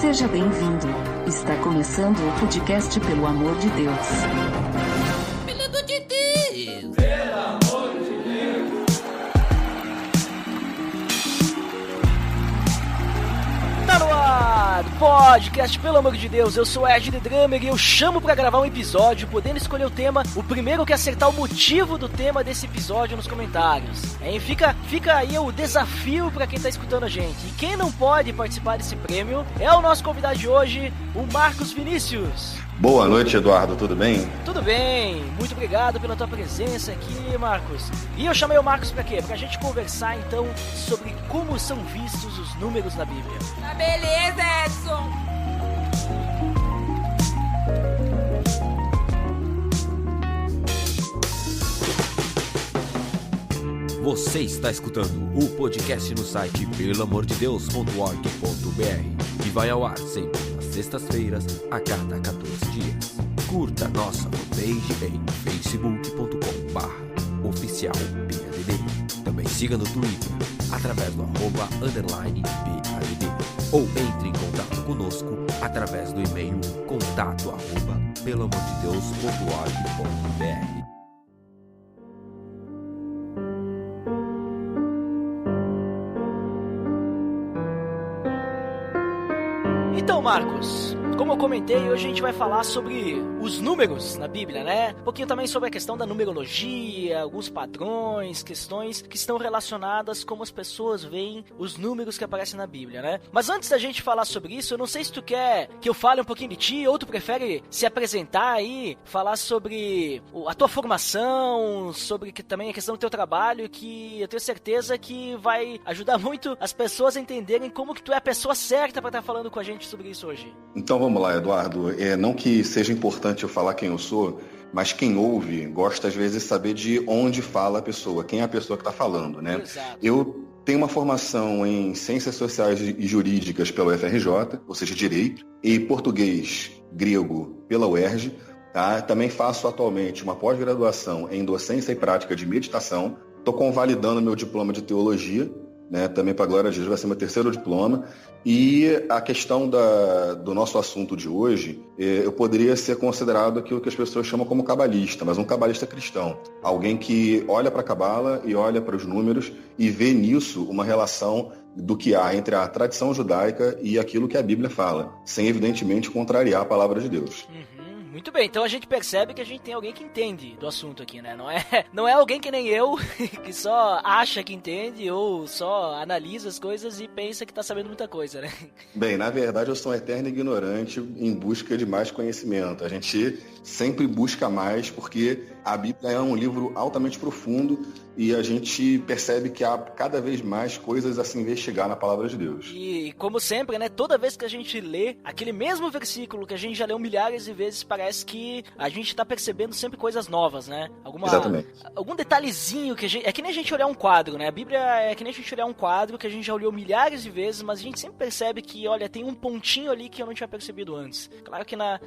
Seja bem-vindo. Está começando o podcast Pelo Amor de Deus. Pelo amor de Deus! Pelo amor de Deus! Tá no ar! Podcast Pelo Amor de Deus. Eu sou Ed The Drummer e eu chamo pra gravar um episódio, podendo escolher o tema. O primeiro que acertar o motivo do tema desse episódio nos comentários. Fica aí o desafio pra quem tá escutando a gente. E quem não pode participar desse prêmio é o nosso convidado de hoje, o Marcos Vinícius. Boa noite, Eduardo, tudo bem? Tudo bem, muito obrigado pela tua presença aqui, Marcos. E eu chamei o Marcos pra quê? Pra gente conversar então sobre como são vistos os números na Bíblia. Tá beleza, Edson! Você está escutando o podcast no site pelamordedeus.org.br e vai ao ar sempre nas sextas-feiras, a cada 14 dias. Curta nossa fanpage em facebook.com/oficialPADD. Também siga no Twitter, através do @_PADD. Ou entre em contato conosco através do e-mail contato@pelamordedeus.org.br. Então, Marcos, como eu comentei, hoje a gente vai falar sobre os números na Bíblia, né? Um pouquinho também sobre a questão da numerologia, alguns padrões, questões que estão relacionadas como as pessoas veem os números que aparecem na Bíblia, né? Mas antes da gente falar sobre isso, eu não sei se tu quer que eu fale um pouquinho de ti ou tu prefere se apresentar aí, falar sobre a tua formação, sobre também a questão do teu trabalho, que eu tenho certeza que vai ajudar muito as pessoas a entenderem como que tu é a pessoa certa para estar falando com a gente sobre isso hoje. Então vamos lá, Eduardo. Não que seja importante eu falar quem eu sou, mas quem ouve gosta às vezes de saber de onde fala a pessoa, quem é a pessoa que está falando, né? Exato. Eu tenho uma formação em Ciências Sociais e Jurídicas pela UFRJ, ou seja, Direito, e Português Grego pela UERJ. Tá? Também faço atualmente uma pós-graduação em Docência e Prática de Meditação. Estou convalidando meu diploma de Teologia, né? Também para a glória de Deus vai ser meu terceiro diploma. E a questão do nosso assunto de hoje, eu poderia ser considerado aquilo que as pessoas chamam como cabalista, mas um cabalista cristão. Alguém que olha para a cabala e olha para os números e vê nisso uma relação do que há entre a tradição judaica e aquilo que a Bíblia fala, sem evidentemente contrariar a palavra de Deus. Muito bem, então a gente percebe que a gente tem alguém que entende do assunto aqui, né? Não é alguém que nem eu, que só acha que entende ou só analisa as coisas e pensa que tá sabendo muita coisa, né? Bem, na verdade eu sou um eterno ignorante em busca de mais conhecimento. A gente sempre busca mais porque a Bíblia é um livro altamente profundo e a gente percebe que há cada vez mais coisas a se investigar na palavra de Deus. E como sempre, né, toda vez que a gente lê aquele mesmo versículo que a gente já leu milhares de vezes, parece que a gente tá percebendo sempre coisas novas, né? Exatamente. Algum detalhezinho que a gente... É que nem a gente olhar um quadro, né? A Bíblia é que nem a gente olhar um quadro que a gente já olhou milhares de vezes, mas a gente sempre percebe que, olha, tem um pontinho ali que eu não tinha percebido antes. Claro que na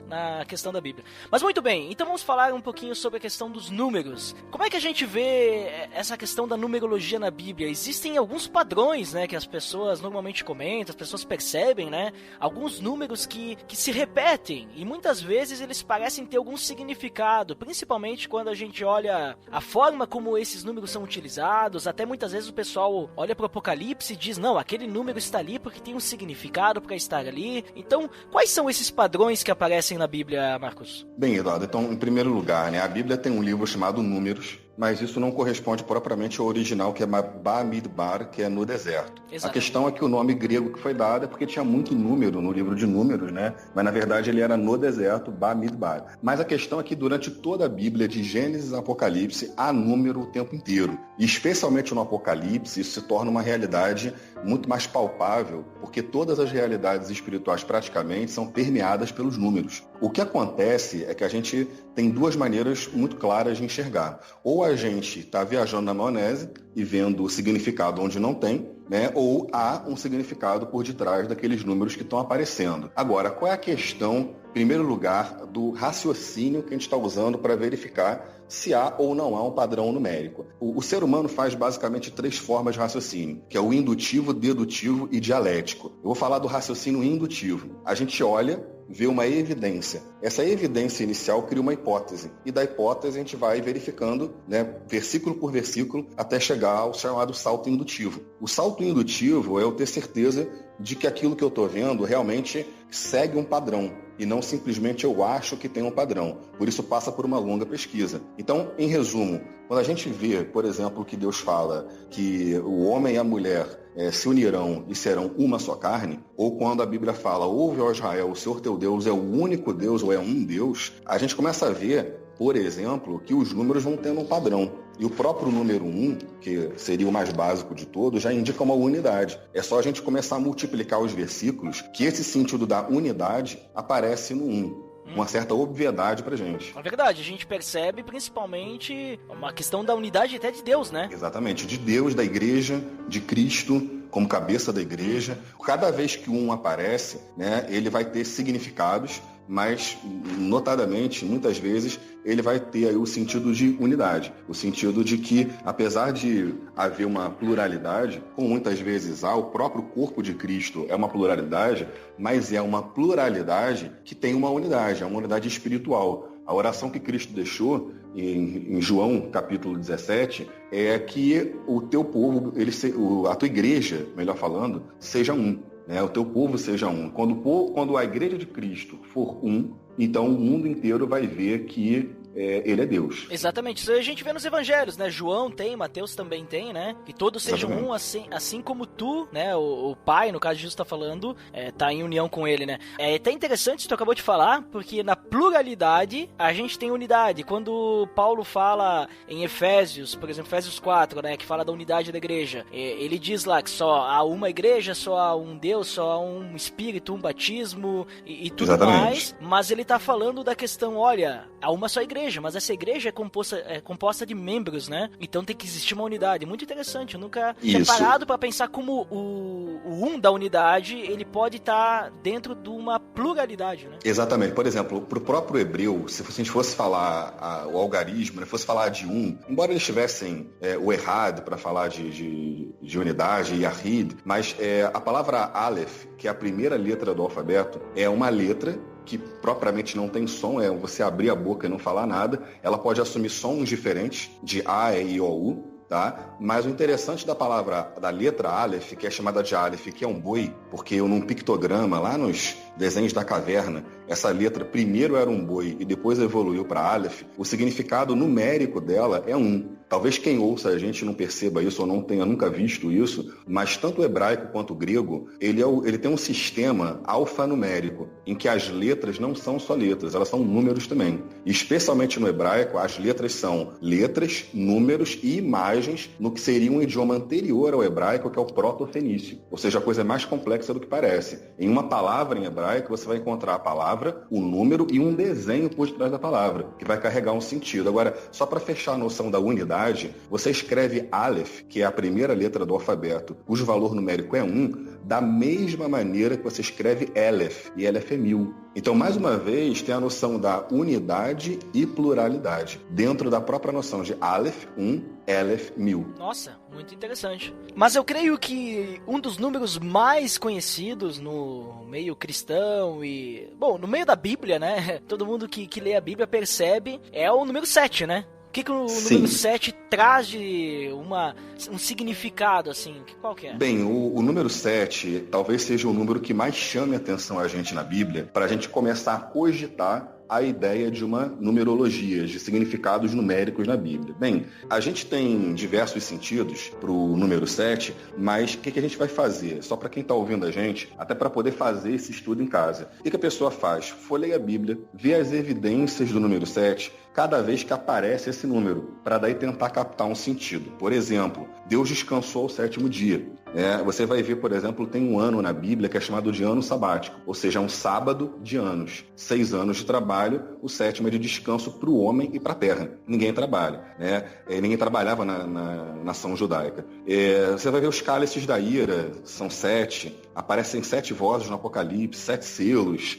questão da Bíblia. Mas muito bem, então vamos falar um pouquinho sobre a questão dos números. Como é que a gente vê essa questão da numerologia na Bíblia? Existem alguns padrões, né, que as pessoas normalmente comentam, as pessoas percebem, né? Alguns números que se repetem e muitas vezes eles parecem ter algum significado, principalmente quando a gente olha a forma como esses números são utilizados. Até muitas vezes o pessoal olha para o Apocalipse e diz, não, aquele número está ali porque tem um significado para estar ali. Então, quais são esses padrões que aparecem na Bíblia, Marcos? Bem, Eduardo, então, em primeiro lugar, né, a Bíblia tem um livro chamado Números, mas isso não corresponde propriamente ao original, que é Bamidbar, que é no deserto. Exatamente. A questão é que o nome grego que foi dado é porque tinha muito número no livro de Números, né? Mas na verdade ele era no deserto, Bamidbar. Mas a questão é que durante toda a Bíblia, de Gênesis a Apocalipse, há número o tempo inteiro. E especialmente no Apocalipse, isso se torna uma realidade muito mais palpável, porque todas as realidades espirituais praticamente são permeadas pelos números. O que acontece é que a gente tem duas maneiras muito claras de enxergar. Ou a gente está viajando na maionese e vendo o significado onde não tem, né? Ou há um significado por detrás daqueles números que estão aparecendo. Agora, qual é a questão em primeiro lugar, do raciocínio que a gente está usando para verificar se há ou não há um padrão numérico. O ser humano faz basicamente 3 formas de raciocínio, que é o indutivo, dedutivo e dialético. Eu vou falar do raciocínio indutivo. A gente olha, vê uma evidência. Essa evidência inicial cria uma hipótese. E da hipótese a gente vai verificando, né, versículo por versículo, até chegar ao chamado salto indutivo. O salto indutivo é eu ter certeza de que aquilo que eu estou vendo realmente segue um padrão. E não simplesmente eu acho que tem um padrão. Por isso passa por uma longa pesquisa. Então, em resumo, quando a gente vê, por exemplo, que Deus fala que o homem e a mulher se unirão e serão uma só carne, ou quando a Bíblia fala, ouve, ó Israel, o Senhor teu Deus é o único Deus ou é um Deus, a gente começa a ver, por exemplo, que os números vão tendo um padrão. E o próprio número 1, que seria o mais básico de todos, já indica uma unidade. É só a gente começar a multiplicar os versículos que esse sentido da unidade aparece no 1. Uma certa obviedade pra gente. É verdade, a gente percebe principalmente uma questão da unidade até de Deus, né? Exatamente, de Deus, da igreja, de Cristo como cabeça da igreja. Cada vez que um aparece, né, ele vai ter significados, mas notadamente, muitas vezes, ele vai ter aí o sentido de unidade. O sentido de que, apesar de haver uma pluralidade, como muitas vezes há, o próprio corpo de Cristo é uma pluralidade, mas é uma pluralidade que tem uma unidade, é uma unidade espiritual. A oração que Cristo deixou em João, capítulo 17, é que o teu povo, a tua igreja, melhor falando, seja um. Né? O teu povo seja um. Quando a igreja de Cristo for um, então o mundo inteiro vai ver que ele é Deus. Exatamente, isso a gente vê nos evangelhos, né? João tem, Mateus também tem, né? Que todos sejam um, assim como tu, né? O Pai, no caso Jesus está falando, tá em união com ele, né? É até interessante isso que tu acabou de falar, porque na pluralidade a gente tem unidade. Quando Paulo fala em Efésios, por exemplo, Efésios 4, né? Que fala da unidade da igreja, ele diz lá que só há uma igreja, só há um Deus, só há um Espírito, um batismo e tudo mais, mas ele tá falando da questão, olha, há uma só igreja, mas essa igreja é composta de membros, né? Então tem que existir uma unidade. Muito interessante, eu nunca tinha parado para pensar como o um da unidade, ele pode estar dentro de uma pluralidade, né? Exatamente. Por exemplo, pro próprio hebreu, se a gente fosse falar o algarismo, né, fosse falar de um, embora eles tivessem o errado para falar de unidade, Yahid, mas a palavra Aleph, que é a primeira letra do alfabeto, é uma letra que propriamente não tem som, é você abrir a boca e não falar nada. Ela pode assumir sons diferentes, de A, E, I, O, U, tá? Mas o interessante da letra Aleph, que é chamada de Aleph, que é um boi, porque num pictograma, lá nos desenhos da caverna, essa letra primeiro era um boi e depois evoluiu para Aleph, o significado numérico dela é 1. Talvez quem ouça a gente não perceba isso ou não tenha nunca visto isso, mas tanto o hebraico quanto o grego, ele tem um sistema alfanumérico, em que as letras não são só letras, elas são números também. E especialmente no hebraico, as letras são letras, números e imagens no que seria um idioma anterior ao hebraico, que é o proto-fenício. Ou seja, a coisa é mais complexa do que parece. Em uma palavra em hebraico, você vai encontrar a palavra, o número e um desenho por detrás da palavra, que vai carregar um sentido. Agora, só para fechar a noção da unidade, você escreve Aleph, que é a primeira letra do alfabeto, cujo valor numérico é 1, da mesma maneira que você escreve Aleph, e Aleph é 1000. Então, mais uma vez, tem a noção da unidade e pluralidade, dentro da própria noção de Aleph 1, Aleph 1000. Nossa, muito interessante. Mas eu creio que um dos números mais conhecidos no meio cristão e... Bom, no meio da Bíblia, né? Todo mundo que lê a Bíblia percebe, é o número 7, né? O que o número 7 traz de um significado, assim? Qual que é? Bem, o número 7 talvez seja o número que mais chame a atenção a gente na Bíblia, para a gente começar a cogitar a ideia de uma numerologia, de significados numéricos na Bíblia. Bem, a gente tem diversos sentidos para o número 7, mas o que a gente vai fazer? Só para quem está ouvindo a gente, até para poder fazer esse estudo em casa. O que a pessoa faz? Folheia a Bíblia, vê as evidências do número 7, cada vez que aparece esse número, para daí tentar captar um sentido. Por exemplo, Deus descansou ao 7º dia. Você vai ver, por exemplo, tem um ano na Bíblia que é chamado de ano sabático, ou seja, um sábado de anos. 6 anos de trabalho, o 7º é de descanso para o homem e para a terra. Ninguém trabalha, ninguém trabalhava na nação judaica. Você vai ver os cálices da ira, são 7, aparecem 7 vozes no Apocalipse, 7 selos,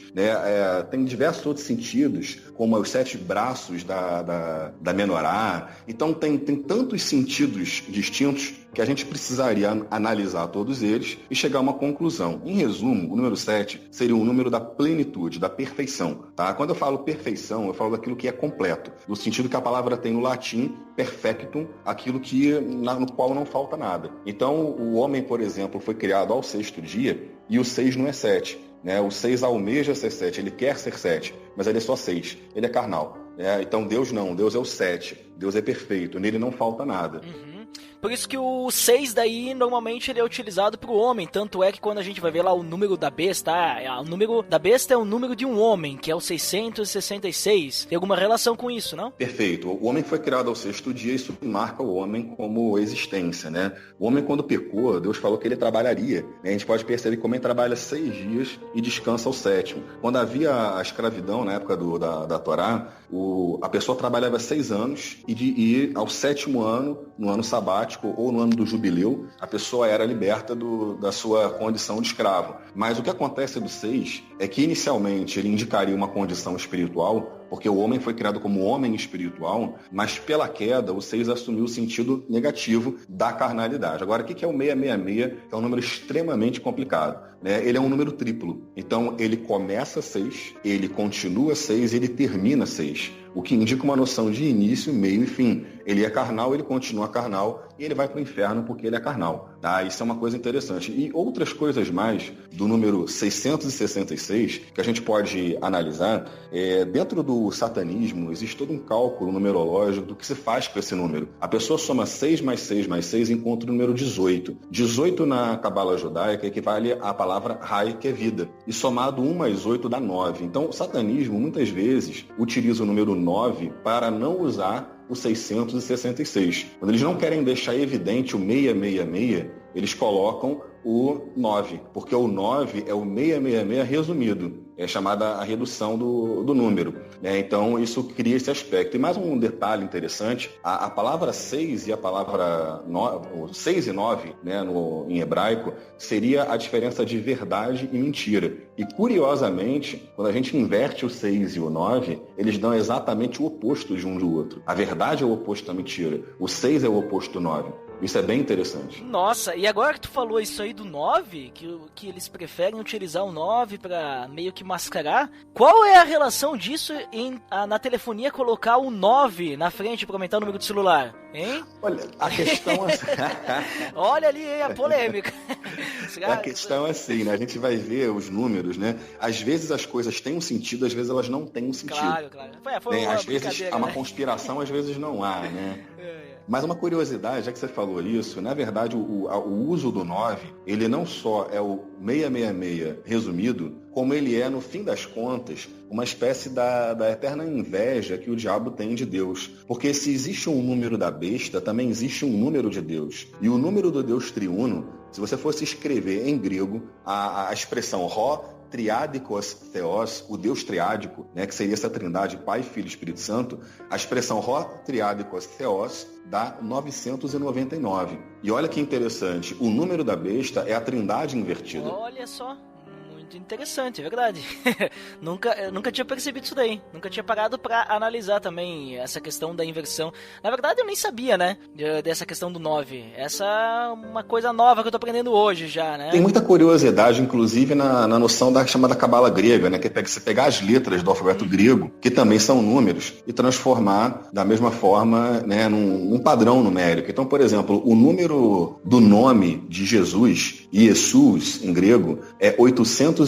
tem diversos outros sentidos, como os 7 braços da menorá. Então tem tantos sentidos distintos que a gente precisaria analisar todos eles e chegar a uma conclusão. Em resumo, o número 7 seria um número da plenitude, da perfeição. Tá? Quando eu falo perfeição, eu falo daquilo que é completo, no sentido que a palavra tem no latim perfectum, aquilo no qual não falta nada. Então, o homem, por exemplo, foi criado ao 6º dia e o 6 não é 7. O 6 almeja ser 7, ele quer ser 7, mas ele é só 6, ele é carnal. Então Deus não, Deus é o 7, Deus é perfeito, nele não falta nada. Por isso que o 6 daí, normalmente, ele é utilizado para o homem. Tanto é que quando a gente vai ver lá o número da besta, o número da besta é o número de um homem, que é o 666. Tem alguma relação com isso, não? Perfeito. O homem foi criado ao 6º dia, isso marca o homem como existência, O homem, quando pecou, Deus falou que ele trabalharia. A gente pode perceber que o homem trabalha 6 dias e descansa ao 7º. Quando havia a escravidão, na época da Torá, a pessoa trabalhava 6 anos e ao 7º ano, no ano sabático, ou no ano do jubileu, a pessoa era liberta da sua condição de escravo. Mas o que acontece do 6 é que inicialmente ele indicaria uma condição espiritual, porque o homem foi criado como homem espiritual, mas pela queda o 6 assumiu o sentido negativo da carnalidade. Agora, o que é o 666? É um número extremamente complicado. Ele é um número triplo. Então, ele começa 6, ele continua 6 e ele termina 6. O que indica uma noção de início, meio e fim. Ele é carnal, ele continua carnal e ele vai para o inferno porque ele é carnal. Tá? Isso é uma coisa interessante. E outras coisas mais do número 666 que a gente pode analisar, dentro do satanismo existe todo um cálculo numerológico do que se faz com esse número. A pessoa soma 6 mais 6 mais 6 e encontra o número 18. 18 na cabala judaica equivale à palavra Rai, que é vida. E somado 1 mais 8 dá 9. Então o satanismo muitas vezes utiliza o número 9 para não usar o 666. Quando eles não querem deixar evidente o 666, eles colocam o 9, porque o 9 é o 666 resumido, é chamada a redução do número. Então isso cria esse aspecto. E mais um detalhe interessante, a palavra 6 e a palavra 9, 6 e 9, em hebraico, seria a diferença de verdade e mentira. E curiosamente, quando a gente inverte o 6 e o 9, eles dão exatamente o oposto de um do outro. A verdade é o oposto da mentira. O 6 é o oposto do 9. Isso é bem interessante. Nossa, e agora que tu falou isso aí do 9, que eles preferem utilizar o 9 pra meio que mascarar, qual é a relação disso na telefonia colocar o 9 na frente pra aumentar o número de celular? Hein? Olha, a questão Olha ali, hein, a polêmica. A questão é assim, A gente vai ver os números, Às vezes as coisas têm um sentido, às vezes elas não têm um sentido. Claro. Às vezes há uma conspiração, às vezes não há, Mas uma curiosidade, já que você falou isso, na verdade o uso do 9, ele não só é o 666 resumido, como ele é, no fim das contas, uma espécie da eterna inveja que o diabo tem de Deus. Porque se existe um número da besta, também existe um número de Deus. E o número do Deus triuno, se você fosse escrever em grego, a expressão Rho triádicos theos, o Deus triádico, que seria essa trindade, Pai, Filho e Espírito Santo, a expressão Rho triádicos theos dá 999. E olha que interessante, o número da besta é a trindade invertida. Olha só. Muito interessante, é verdade. nunca tinha percebido isso daí. Nunca tinha parado pra analisar também essa questão da inversão. Na verdade, eu nem sabia, dessa questão do 9. Essa é uma coisa nova que eu tô aprendendo hoje já, Tem muita curiosidade, inclusive, na noção da chamada cabala grega, que é você pegar as letras do alfabeto grego, que também são números, e transformar da mesma forma, num padrão numérico. Então, por exemplo, o número do nome de Jesus, Jesus, em grego, é 888.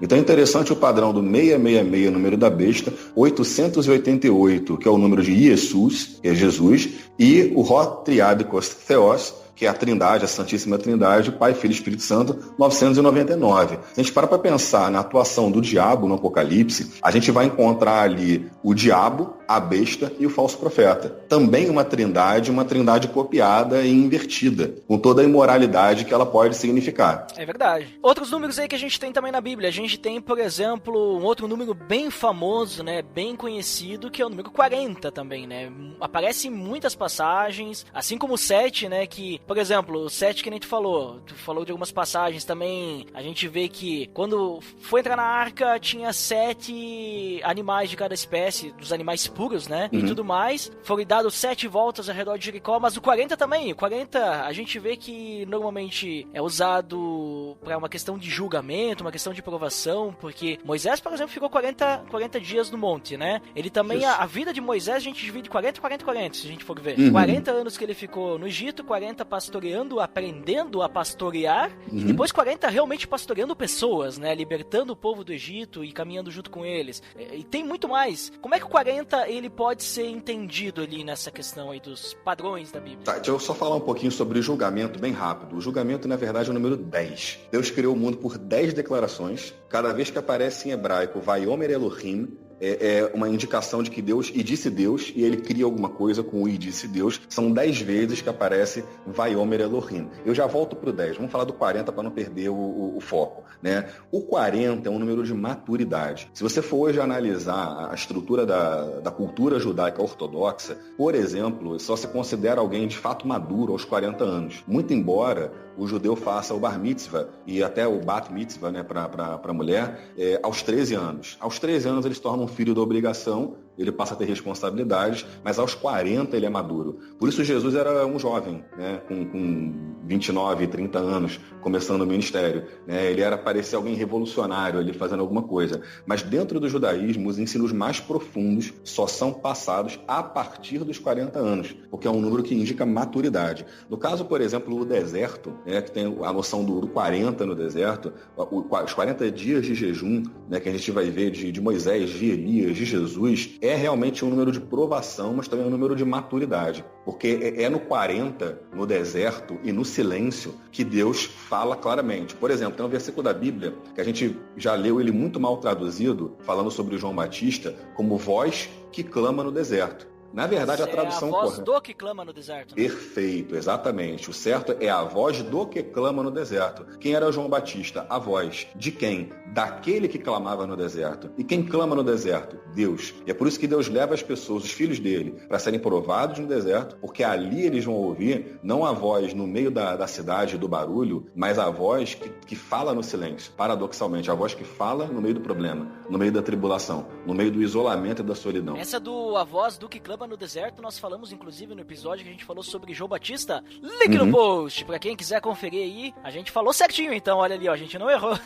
Então é interessante o padrão do 666, número da besta, 888, que é o número de Jesus, que é Jesus, e o Rho triádicos theos, que é a Trindade, a Santíssima Trindade, Pai, Filho e Espírito Santo, 999. Se a gente para pensar na atuação do diabo no Apocalipse, a gente vai encontrar ali o diabo, a besta e o falso profeta. Também uma trindade copiada e invertida, com toda a imoralidade que ela pode significar. É verdade. Outros números aí que a gente tem também na Bíblia. A gente tem, por exemplo, um outro número bem famoso, né, bem conhecido, que é o número 40 também, né? Aparece em muitas passagens, assim como o 7, né, que, por exemplo, o 7 que nem tu falou de algumas passagens também, a gente vê que quando foi entrar na arca, tinha 7 animais de cada espécie, dos animais puros, né, e tudo mais. Foram dados 7 voltas ao redor de Jericó, mas o 40 também. O 40, a gente vê que normalmente é usado para uma questão de julgamento, uma questão de provação, porque Moisés, por exemplo, ficou 40 dias no monte, né? Ele também, a vida de Moisés, a gente divide 40, se a gente for ver. 40 anos que ele ficou no Egito, 40 pastoreando, aprendendo a pastorear, e depois 40 realmente pastoreando pessoas, né? Libertando o povo do Egito e caminhando junto com eles. E tem muito mais. Como é que o 40 ele pode ser entendido ali nessa questão aí dos padrões da Bíblia? Tá, deixa eu só falar um pouquinho sobre o julgamento bem rápido. O julgamento, na verdade, é o número 10. Deus criou o mundo por 10 declarações. Cada vez que aparece em hebraico, Vayomer Elohim, é uma indicação de que Deus, e disse Deus, e ele cria alguma coisa com o e disse Deus. São 10 vezes que aparece Vayomer Elohim. Eu já volto para o 10, vamos falar do 40 para não perder o foco, né? O 40 é um número de maturidade. Se você for hoje analisar a estrutura da cultura judaica ortodoxa, por exemplo, só se considera alguém de fato maduro aos 40 anos. Muito embora o judeu faça o bar mitzvah e até o bat mitzvah, né, para a mulher, aos 13 anos. Aos 13 anos ele se torna um filho da obrigação, ele passa a ter responsabilidades, mas aos 40 ele é maduro. Por isso Jesus era um jovem, né, com 29, 30 anos, começando o ministério, né, ele parecia alguém revolucionário, ali fazendo alguma coisa. Mas dentro do judaísmo, os ensinos mais profundos só são passados a partir dos 40 anos, porque é um número que indica maturidade. No caso, por exemplo, o deserto, né, que tem a noção do 40 no deserto, os 40 dias de jejum, né, que a gente vai ver de Moisés, de Elias, de Jesus, é realmente um número de provação, mas também um número de maturidade. Porque é no 40, no deserto e no silêncio, que Deus fala claramente. Por exemplo, tem um versículo da Bíblia, que a gente já leu ele muito mal traduzido, falando sobre João Batista, como voz que clama no deserto. Na verdade, a tradução correta. É a voz correta. do que clama no deserto. Né? Perfeito, exatamente. O certo é a voz do que clama no deserto. Quem era João Batista? A voz de quem? Daquele que clamava no deserto. E quem clama no deserto? Deus. E é por isso que Deus leva as pessoas, os filhos dele, para serem provados no deserto, porque ali eles vão ouvir não a voz no meio da cidade, do barulho, mas a voz que fala no silêncio. Paradoxalmente, a voz que fala no meio do problema, no meio da tribulação, no meio do isolamento e da solidão. Essa a voz do que clama no deserto, nós falamos inclusive no episódio que a gente falou sobre João Batista. Link no post, pra quem quiser conferir aí. A gente falou certinho, então, olha ali, ó, a gente não errou.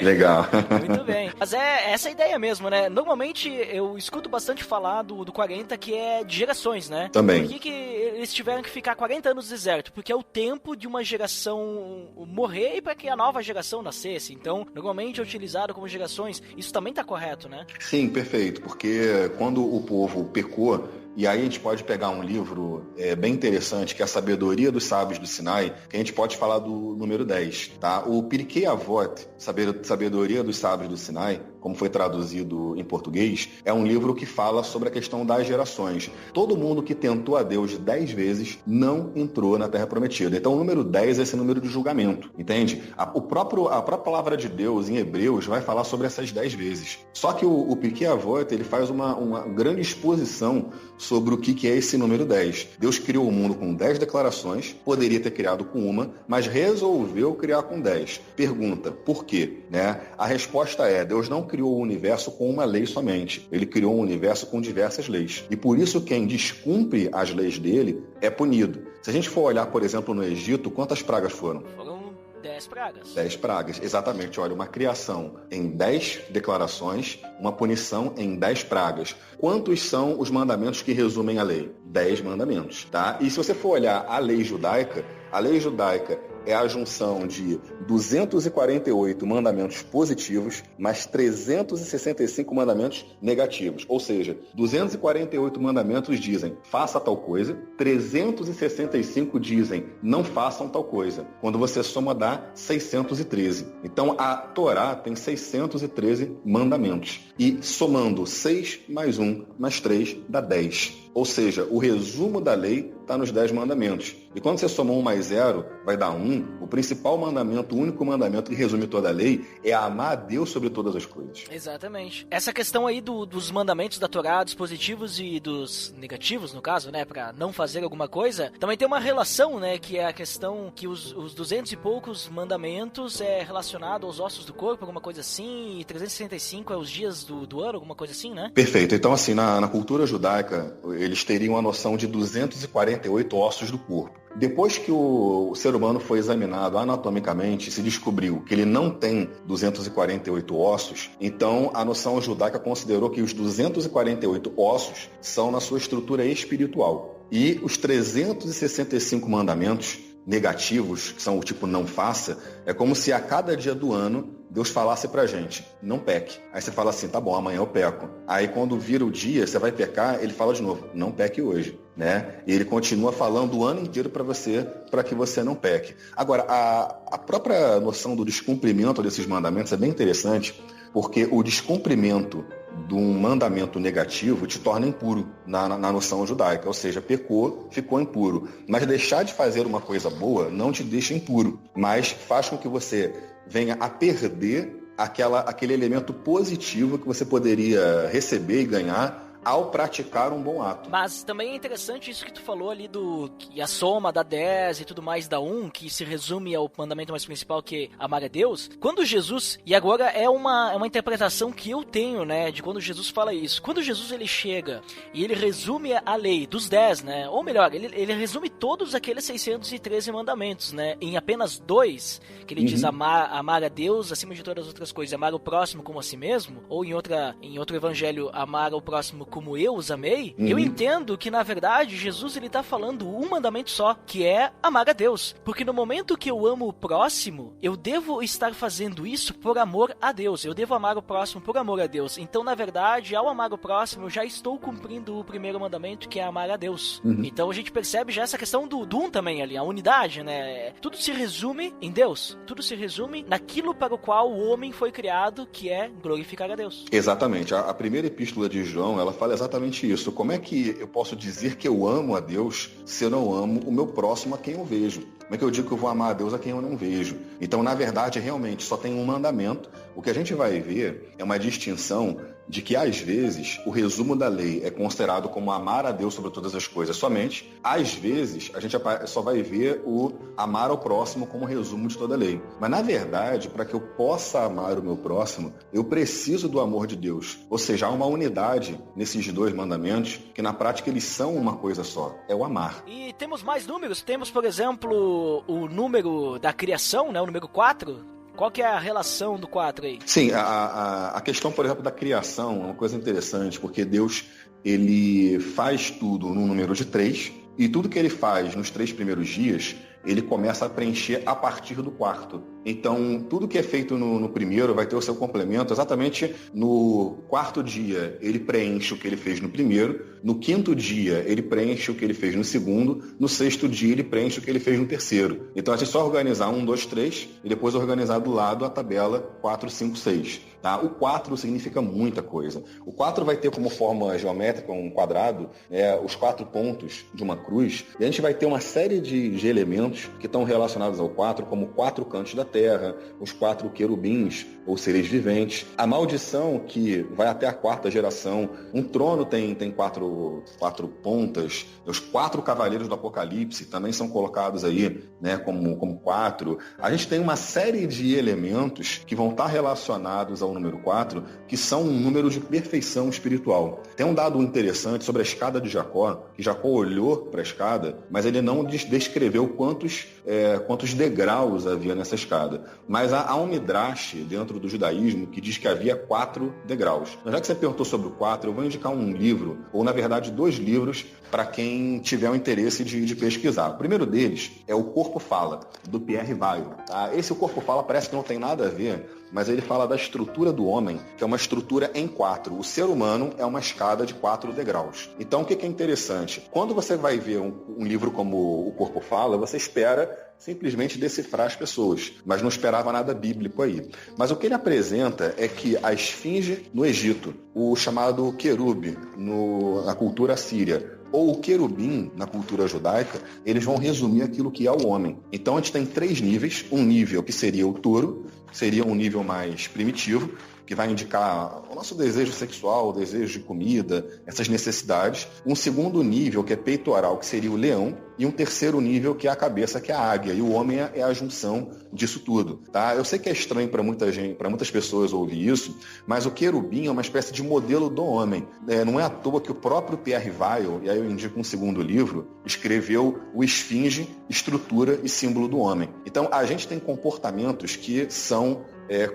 Legal. Muito bem. Mas é essa a ideia mesmo, né? Normalmente eu escuto bastante falar do 40, que é de gerações, né? Também. Por que eles tiveram que ficar 40 anos no deserto? Porque é o tempo de uma geração morrer e para que a nova geração nascesse. Então, normalmente é utilizado como gerações. Isso também tá correto, né? Sim, perfeito. Porque quando o povo pecou, e aí a gente pode pegar um livro bem interessante, que é a Sabedoria dos Sábios do Sinai, que a gente pode falar do número 10, tá? O Pirkei Avot, Sabedoria dos Sábios do Sinai, como foi traduzido em português, é um livro que fala sobre a questão das gerações. Todo mundo que tentou a Deus 10 vezes não entrou na Terra Prometida. Então o número 10 é esse número de julgamento, entende? A própria palavra de Deus em Hebreus vai falar sobre essas 10 vezes. Só que o Pirkei Avot, ele faz uma grande exposição sobre o que é esse número 10. Deus criou o mundo com 10 declarações, poderia ter criado com uma, mas resolveu criar com 10. Pergunta, por quê? Né? A resposta é, Deus não criou o universo com uma lei somente. Ele criou um universo com diversas leis. E por isso quem descumpre as leis dele é punido. Se a gente for olhar, por exemplo, no Egito, quantas pragas foram? Foram 10 pragas. 10 pragas, exatamente. Olha, uma criação em 10 declarações, uma punição em 10 pragas. Quantos são os mandamentos que resumem a lei? 10 mandamentos, tá? E se você for olhar a lei judaica, é a junção de 248 mandamentos positivos mais 365 mandamentos negativos. Ou seja, 248 mandamentos dizem faça tal coisa, 365 dizem não façam tal coisa. Quando você soma, dá 613. Então a Torá tem 613 mandamentos. E somando 6 mais 1 mais 3 dá 10. Ou seja, o resumo da lei está nos 10 mandamentos. E quando você soma 1 mais 0, vai dar 1. O principal mandamento, o único mandamento que resume toda a lei é amar a Deus sobre todas as coisas. Exatamente. Essa questão aí dos mandamentos da Torá, dos positivos e dos negativos, no caso, né, para não fazer alguma coisa, também tem uma relação, né, que é a questão que os 200 e poucos mandamentos é relacionado aos ossos do corpo, alguma coisa assim, e 365 é os dias do ano, alguma coisa assim, né? Perfeito. Então, assim, na cultura judaica, eles teriam a noção de 248 ossos do corpo. Depois que o ser humano foi examinado anatomicamente, se descobriu que ele não tem 248 ossos, então a noção judaica considerou que os 248 ossos são na sua estrutura espiritual. E os 365 mandamentos negativos, que são o tipo não faça, é como se a cada dia do ano Deus falasse pra gente, não peque. Aí você fala assim, tá bom, amanhã eu peco. Aí quando vira o dia, você vai pecar, ele fala de novo, não peque hoje, né? E ele continua falando o ano inteiro para que você não peque. Agora, a própria noção do descumprimento desses mandamentos é bem interessante, porque o descumprimento de um mandamento negativo te torna impuro na noção judaica, ou seja, pecou, ficou impuro. Mas deixar de fazer uma coisa boa não te deixa impuro, mas faz com que você venha a perder aquele elemento positivo que você poderia receber e ganhar ao praticar um bom ato. Mas também é interessante isso que tu falou ali que a soma da 10 e tudo mais dá 1, que se resume ao mandamento mais principal, que é amar a Deus. Quando Jesus, e agora é uma interpretação que eu tenho, né, de quando Jesus fala isso. Quando Jesus ele chega e ele resume a lei dos 10, né, ou melhor, ele resume todos aqueles 613 mandamentos, né, em apenas 2, que ele diz amar a Deus acima de todas as outras coisas, amar o próximo como a si mesmo, ou em outro evangelho, amar o próximo como eu os amei, eu entendo que, na verdade, Jesus ele tá falando um mandamento só, que é amar a Deus. Porque no momento que eu amo o próximo, eu devo estar fazendo isso por amor a Deus. Eu devo amar o próximo por amor a Deus. Então, na verdade, ao amar o próximo, eu já estou cumprindo o primeiro mandamento, que é amar a Deus. Então, a gente percebe já essa questão do também ali, a unidade, né? Tudo se resume em Deus. Tudo se resume naquilo para o qual o homem foi criado, que é glorificar a Deus. Exatamente. A primeira epístola de João, ela fala exatamente isso. Como é que eu posso dizer que eu amo a Deus se eu não amo o meu próximo a quem eu vejo? Como é que eu digo que eu vou amar a Deus a quem eu não vejo? Então, na verdade, realmente, só tem um mandamento. O que a gente vai ver é uma distinção de que, às vezes, o resumo da lei é considerado como amar a Deus sobre todas as coisas somente. Às vezes, a gente só vai ver o amar ao próximo como resumo de toda a lei. Mas, na verdade, para que eu possa amar o meu próximo, eu preciso do amor de Deus. Ou seja, há uma unidade nesses 2 mandamentos que, na prática, eles são uma coisa só. É o amar. E temos mais números. Temos, por exemplo, o número da criação, né? O número 4. Qual que é a relação do 4 aí? Sim, a questão, por exemplo, da criação é uma coisa interessante, porque Deus, ele faz tudo no número de 3, e tudo que ele faz nos 3 primeiros dias, ele começa a preencher a partir do 4º. Então, tudo que é feito no primeiro vai ter o seu complemento. Exatamente no 4º dia, ele preenche o que ele fez no primeiro. No 5º dia, ele preenche o que ele fez no segundo. No 6º dia, ele preenche o que ele fez no terceiro. Então, a gente só organizar 1, 2, 3 e depois organizar do lado a tabela 4, 5, 6. Tá? O 4 significa muita coisa. O 4 vai ter como forma geométrica um quadrado, os 4 pontos de uma cruz. E a gente vai ter uma série de elementos que estão relacionados ao 4, como 4 cantos da terra, os 4 querubins, ou seres viventes. A maldição, que vai até a 4ª geração. Um trono tem 4 pontas. Os 4 cavaleiros do Apocalipse também são colocados aí, né, como 4. A gente tem uma série de elementos que vão estar relacionados ao ao número 4, que são um número de perfeição espiritual. Tem um dado interessante sobre a escada de Jacó, que Jacó olhou para a escada, mas ele não descreveu quantos degraus havia nessa escada. Mas há um midrash dentro do judaísmo que diz que havia 4 degraus. Mas já que você perguntou sobre o 4, eu vou indicar um livro, ou na verdade 2 livros, para quem tiver o interesse de pesquisar. O primeiro deles é O Corpo Fala, do Pierre Weil. Tá? Esse O Corpo Fala parece que não tem nada a ver, mas ele fala da estrutura do homem, que é uma estrutura em 4. O ser humano é uma escada de 4 degraus. Então, o que é interessante? Quando você vai ver um livro como O Corpo Fala, você espera simplesmente decifrar as pessoas, mas não esperava nada bíblico aí. Mas o que ele apresenta é que a esfinge no Egito, o chamado querube na cultura síria, ou o querubim na cultura judaica, eles vão resumir aquilo que é o homem. Então a gente tem 3 níveis, um nível que seria o touro, que seria um nível mais primitivo, que vai indicar o nosso desejo sexual, o desejo de comida, essas necessidades. Um segundo nível, que é peitoral, que seria o leão. E um terceiro nível, que é a cabeça, que é a águia. E o homem é a junção disso tudo. Tá? Eu sei que é estranho para muitas pessoas ouvir isso, mas o querubim é uma espécie de modelo do homem. Não é à toa que o próprio Pierre Weil, e aí eu indico um segundo livro, escreveu o Esfinge, Estrutura e Símbolo do Homem. Então, a gente tem comportamentos que são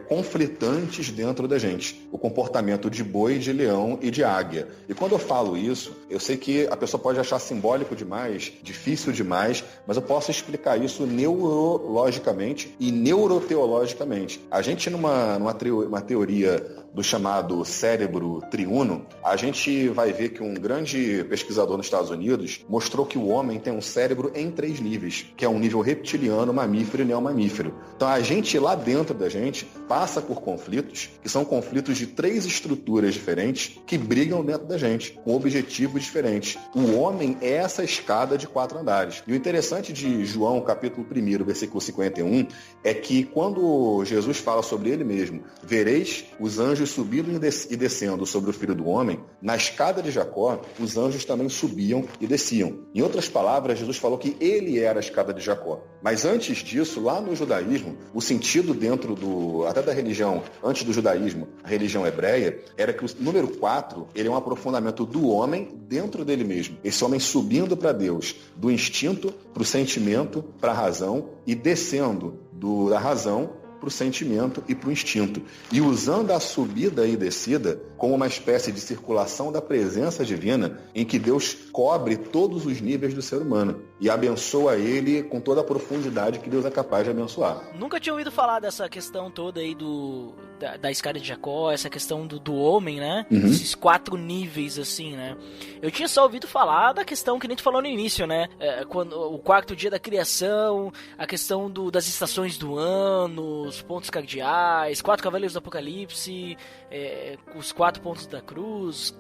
conflitantes dentro da gente. O comportamento de boi, de leão e de águia. E quando eu falo isso, eu sei que a pessoa pode achar simbólico demais, difícil demais, mas eu posso explicar isso neurologicamente e neuroteologicamente. A gente, numa teoria do chamado cérebro triuno, a gente vai ver que um grande pesquisador nos Estados Unidos mostrou que o homem tem um cérebro em 3 níveis, que é um nível reptiliano, mamífero e neomamífero. Então a gente, lá dentro da gente, passa por conflitos, que são conflitos de 3 estruturas diferentes, que brigam dentro da gente, com objetivos diferentes. O homem é essa escada de 4 andares. E o interessante de João, capítulo 1, versículo 51, é que quando Jesus fala sobre ele mesmo, vereis os anjos subindo e descendo sobre o Filho do Homem, na escada de Jacó, os anjos também subiam e desciam. Em outras palavras, Jesus falou que ele era a escada de Jacó. Mas antes disso, lá no judaísmo, o sentido dentro até da religião, antes do judaísmo, a religião hebreia, era que o número 4, ele é um aprofundamento do homem dentro dele mesmo. Esse homem subindo para Deus, do instinto para o sentimento, para a razão, e descendo da razão para o sentimento e para o instinto. E usando a subida e descida como uma espécie de circulação da presença divina, em que Deus cobre todos os níveis do ser humano e abençoa ele com toda a profundidade que Deus é capaz de abençoar. Nunca tinha ouvido falar dessa questão toda aí da escada de Jacó, essa questão do homem, né? Uhum. Esses 4 níveis, assim, né? Eu tinha só ouvido falar da questão que nem tu falou no início, né? Quando, o 4º dia da criação, a questão das estações do ano, os pontos cardeais, 4 cavaleiros do Apocalipse, os 4 pontos da cruz,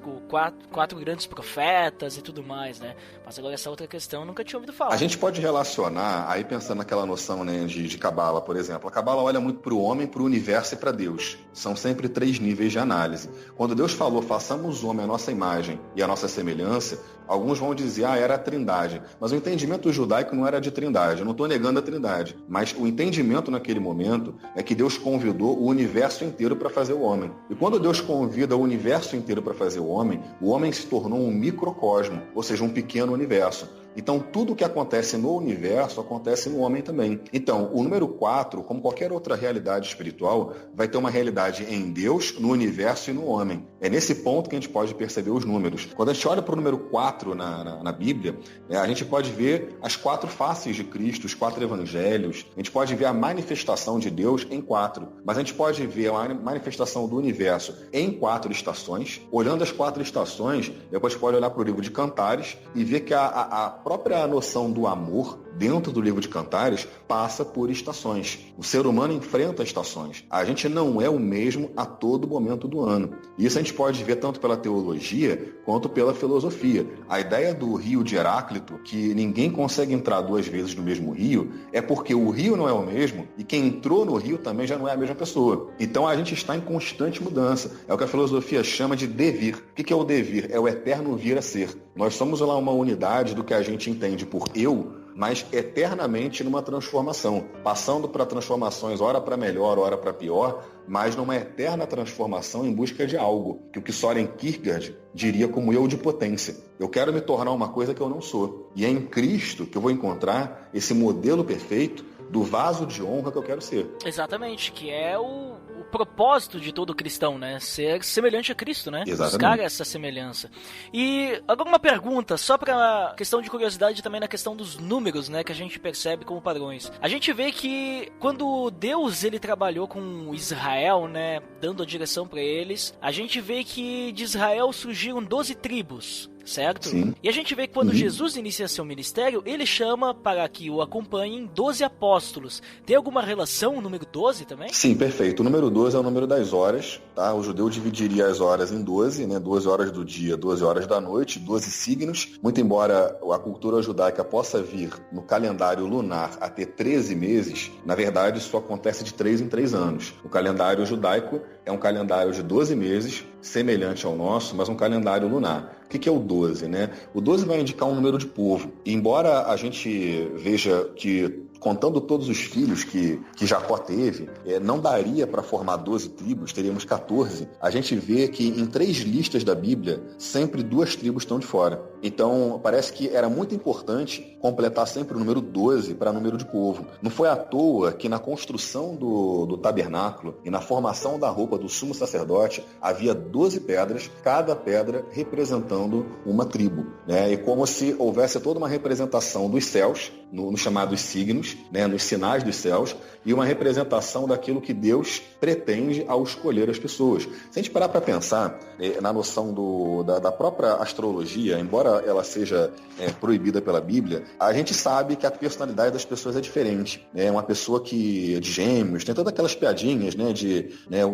4 grandes profetas e tudo mais, né? Mas agora essa outra questão eu nunca tinha ouvido falar. A gente pode relacionar, aí pensando naquela noção, né, de Cabala, por exemplo. A Cabala olha muito para o homem, para o universo e para Deus. São sempre 3 níveis de análise. Quando Deus falou, façamos o homem à nossa imagem e à nossa semelhança, alguns vão dizer, era a trindade. Mas o entendimento judaico não era de trindade. Eu não estou negando a trindade. Mas o entendimento naquele momento é que Deus convidou o universo inteiro para fazer o homem. E quando Deus convida o universo inteiro para fazer o homem se tornou um microcosmo, ou seja, um pequeno universo. Então, tudo que acontece no universo acontece no homem também. Então, o número 4, como qualquer outra realidade espiritual, vai ter uma realidade em Deus, no universo e no homem. É nesse ponto que a gente pode perceber os números. Quando a gente olha para o número 4 na Bíblia, a gente pode ver as 4 faces de Cristo, os 4 evangelhos. A gente pode ver a manifestação de Deus em 4. Mas a gente pode ver a manifestação do universo em 4 estações. Olhando as 4 estações, depois pode olhar para o livro de Cantares e ver que a própria noção do amor dentro do livro de Cantares passa por estações. O ser humano enfrenta estações. A gente não é o mesmo a todo momento do ano. Isso a gente pode ver tanto pela teologia quanto pela filosofia. A ideia do rio de Heráclito, que ninguém consegue entrar 2 vezes no mesmo rio, é porque o rio não é o mesmo e quem entrou no rio também já não é a mesma pessoa. Então a gente está em constante mudança. É o que a filosofia chama de devir. O que é o devir? É o eterno vir a ser. Nós somos lá uma unidade do que a gente entende por eu, mas eternamente numa transformação, passando para transformações, ora para melhor, ora para pior, mas numa eterna transformação em busca de algo, que o que Soren Kierkegaard diria como eu de potência. Eu quero me tornar uma coisa que eu não sou. E é em Cristo que eu vou encontrar esse modelo perfeito do vaso de honra que eu quero ser. Exatamente, que é o propósito de todo cristão, né? Ser semelhante a Cristo, né? Exatamente. Buscar essa semelhança. E agora uma pergunta, só para questão de curiosidade também na questão dos números, né? Que a gente percebe como padrões. A gente vê que quando Deus ele trabalhou com Israel, né? Dando a direção para eles, a gente vê que de Israel surgiram 12 tribos. Certo? Sim. E a gente vê que quando Jesus inicia seu ministério, ele chama para que o acompanhem 12 apóstolos. Tem alguma relação o número 12 também? Sim, perfeito. O número 12 é o número das horas, tá? O judeu dividiria as horas em 12, né? 12 horas do dia, 12 horas da noite, 12 signos. Muito embora a cultura judaica possa vir no calendário lunar a ter 13 meses, na verdade isso acontece de 3 em 3 anos. O calendário judaico é um calendário de 12 meses, semelhante ao nosso, mas um calendário lunar. O que é o 12, né? O 12 vai indicar um número de povo. E embora a gente veja que, contando todos os filhos que Jacó teve, não daria para formar 12 tribos, teríamos 14. A gente vê que em 3 listas da Bíblia, sempre 2 tribos estão de fora. Então, parece que era muito importante completar sempre o número 12 para número de povo. Não foi à toa que na construção do tabernáculo e na formação da roupa do sumo sacerdote, havia 12 pedras, cada pedra representando uma tribo, né? E como se houvesse toda uma representação dos céus, nos chamados signos, né? Nos sinais dos céus, e uma representação daquilo que Deus pretende ao escolher as pessoas. Se a gente parar para pensar na noção da própria astrologia, embora ela seja proibida pela Bíblia, a gente sabe que a personalidade das pessoas é diferente, né? Uma pessoa que é de Gêmeos, tem todas aquelas piadinhas, né?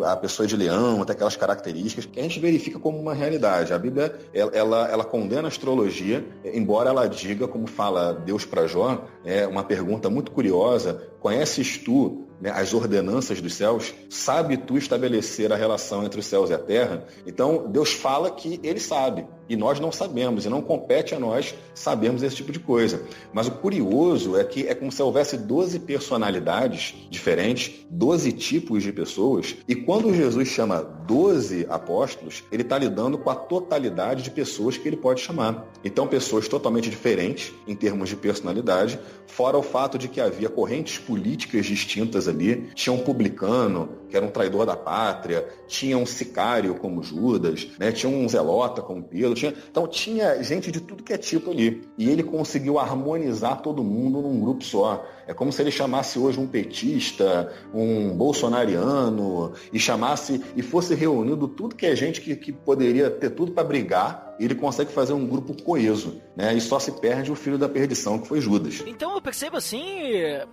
A pessoa é de Leão, tem aquelas características que a gente verifica como uma realidade. A Bíblia, ela condena a astrologia, embora ela diga, como fala Deus para Jó, uma pergunta muito curiosa: conheces tu, né, as ordenanças dos céus? Sabe tu estabelecer a relação entre os céus e a terra? Então, Deus fala que ele sabe, e nós não sabemos, e não compete a nós sabermos esse tipo de coisa. Mas o curioso é que é como se houvesse 12 personalidades diferentes, 12 tipos de pessoas, e quando Jesus chama 12 apóstolos, ele está lidando com a totalidade de pessoas que ele pode chamar. Então, pessoas totalmente diferentes em termos de personalidade, fora o fato de que havia correntes políticas distintas ali. Tinha um publicano, que era um traidor da pátria, tinha um sicário como Judas, né? Tinha um zelota como Pedro, então tinha gente de tudo que é tipo ali. E ele conseguiu harmonizar todo mundo num grupo só. É como se ele chamasse hoje um petista, um bolsonariano, e fosse reunido tudo que é gente que poderia ter tudo para brigar, e ele consegue fazer um grupo coeso, né? E só se perde o filho da perdição, que foi Judas. Então eu percebo assim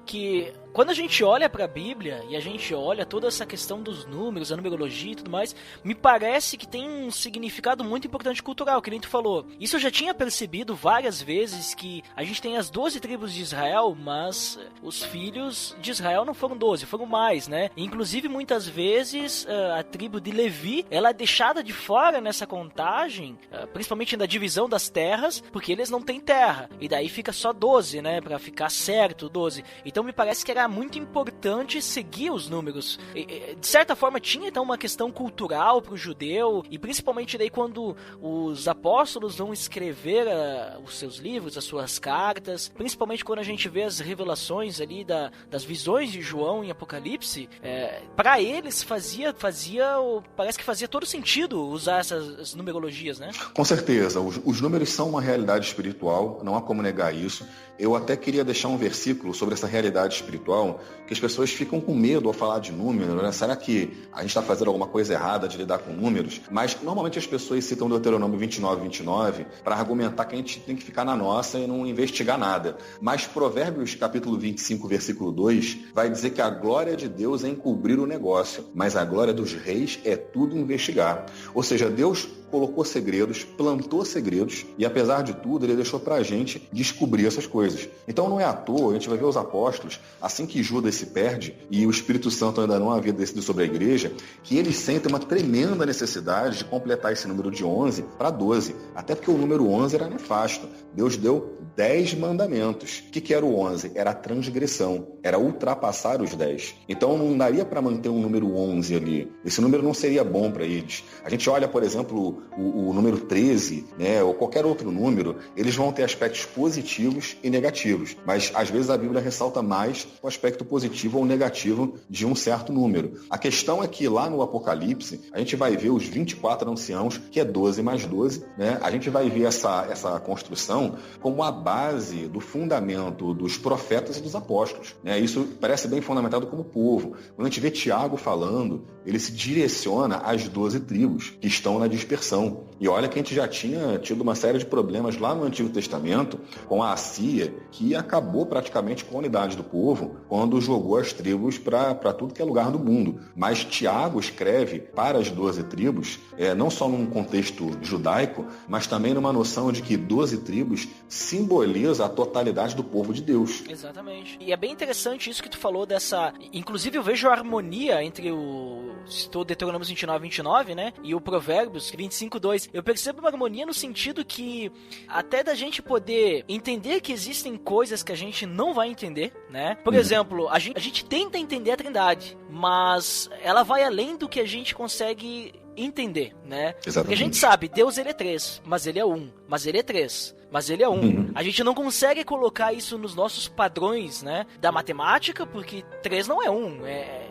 que quando a gente olha para a Bíblia e a gente olha toda essa questão dos números, a numerologia e tudo mais, me parece que tem um significado muito importante cultural, que nem tu falou. Isso eu já tinha percebido várias vezes, que a gente tem as 12 tribos de Israel, mas os filhos de Israel não foram 12, foram mais, né? Inclusive, muitas vezes, a tribo de Levi, ela é deixada de fora nessa contagem, principalmente na divisão das terras, porque eles não têm terra. E daí fica só 12, né? Pra ficar certo, 12. Então me parece que era muito importante seguir os números. De certa forma, tinha então uma questão cultural pro judeu, e principalmente daí quando os apóstolos vão escrever os seus livros, as suas cartas, principalmente quando a gente vê as revelações ali das visões de João em Apocalipse, para eles parece que fazia todo sentido usar essas numerologias, né? Com certeza, os números são uma realidade espiritual, não há como negar isso. Eu até queria deixar um versículo sobre essa realidade espiritual, que as pessoas ficam com medo ao falar de números, né? Será que a gente está fazendo alguma coisa errada de lidar com números? Mas normalmente as pessoas citam Deuteronômio 29 para argumentar que a gente tem que ficar na nossa e não investigar nada. Mas Provérbios capítulo 25, versículo 2, vai dizer que a glória de Deus é encobrir o negócio, mas a glória dos reis é tudo investigar. Ou seja, Deus colocou segredos, plantou segredos, e apesar de tudo, ele deixou pra gente descobrir essas coisas. Então não é à toa, a gente vai ver os apóstolos, assim que Judas se perde, e o Espírito Santo ainda não havia descido sobre a igreja, que eles sentem uma tremenda necessidade de completar esse número de 11 para 12, até porque o número 11 era nefasto. Deus deu 10 mandamentos. O que era o 11? Era a transgressão, era ultrapassar os 10. Então não daria para manter um número 11 ali. Esse número não seria bom para eles. A gente olha, por exemplo, o número 13, né, ou qualquer outro número, eles vão ter aspectos positivos e negativos, mas às vezes a Bíblia ressalta mais o aspecto positivo ou negativo de um certo número. A questão é que lá no Apocalipse, a gente vai ver os 24 anciãos, que é 12 mais 12, né? A gente vai ver essa construção como a base do fundamento dos profetas e dos apóstolos, né? Isso parece bem fundamentado como povo. Quando a gente vê Tiago falando, ele se direciona às 12 tribos que estão na dispersão. E olha que a gente já tinha tido uma série de problemas lá no Antigo Testamento com a Assíria, que acabou praticamente com a unidade do povo quando jogou as tribos para tudo que é lugar do mundo. Mas Tiago escreve para as 12 tribos, não só num contexto judaico, mas também numa noção de que 12 tribos simboliza a totalidade do povo de Deus. Exatamente. E é bem interessante isso que tu falou dessa... Inclusive eu vejo a harmonia entre o Deuteronômio 29, né? E o Provérbios 25:2. Eu percebo uma harmonia no sentido que até da gente poder entender que existem coisas que a gente não vai entender, né? Por exemplo, a gente tenta entender a Trindade, mas ela vai além do que a gente consegue entender, né? Exatamente. Porque a gente sabe, Deus ele é 3, mas ele é 1, mas ele é 3, mas ele é 1. A gente não consegue colocar isso nos nossos padrões, né, da matemática, porque 3 não é 1,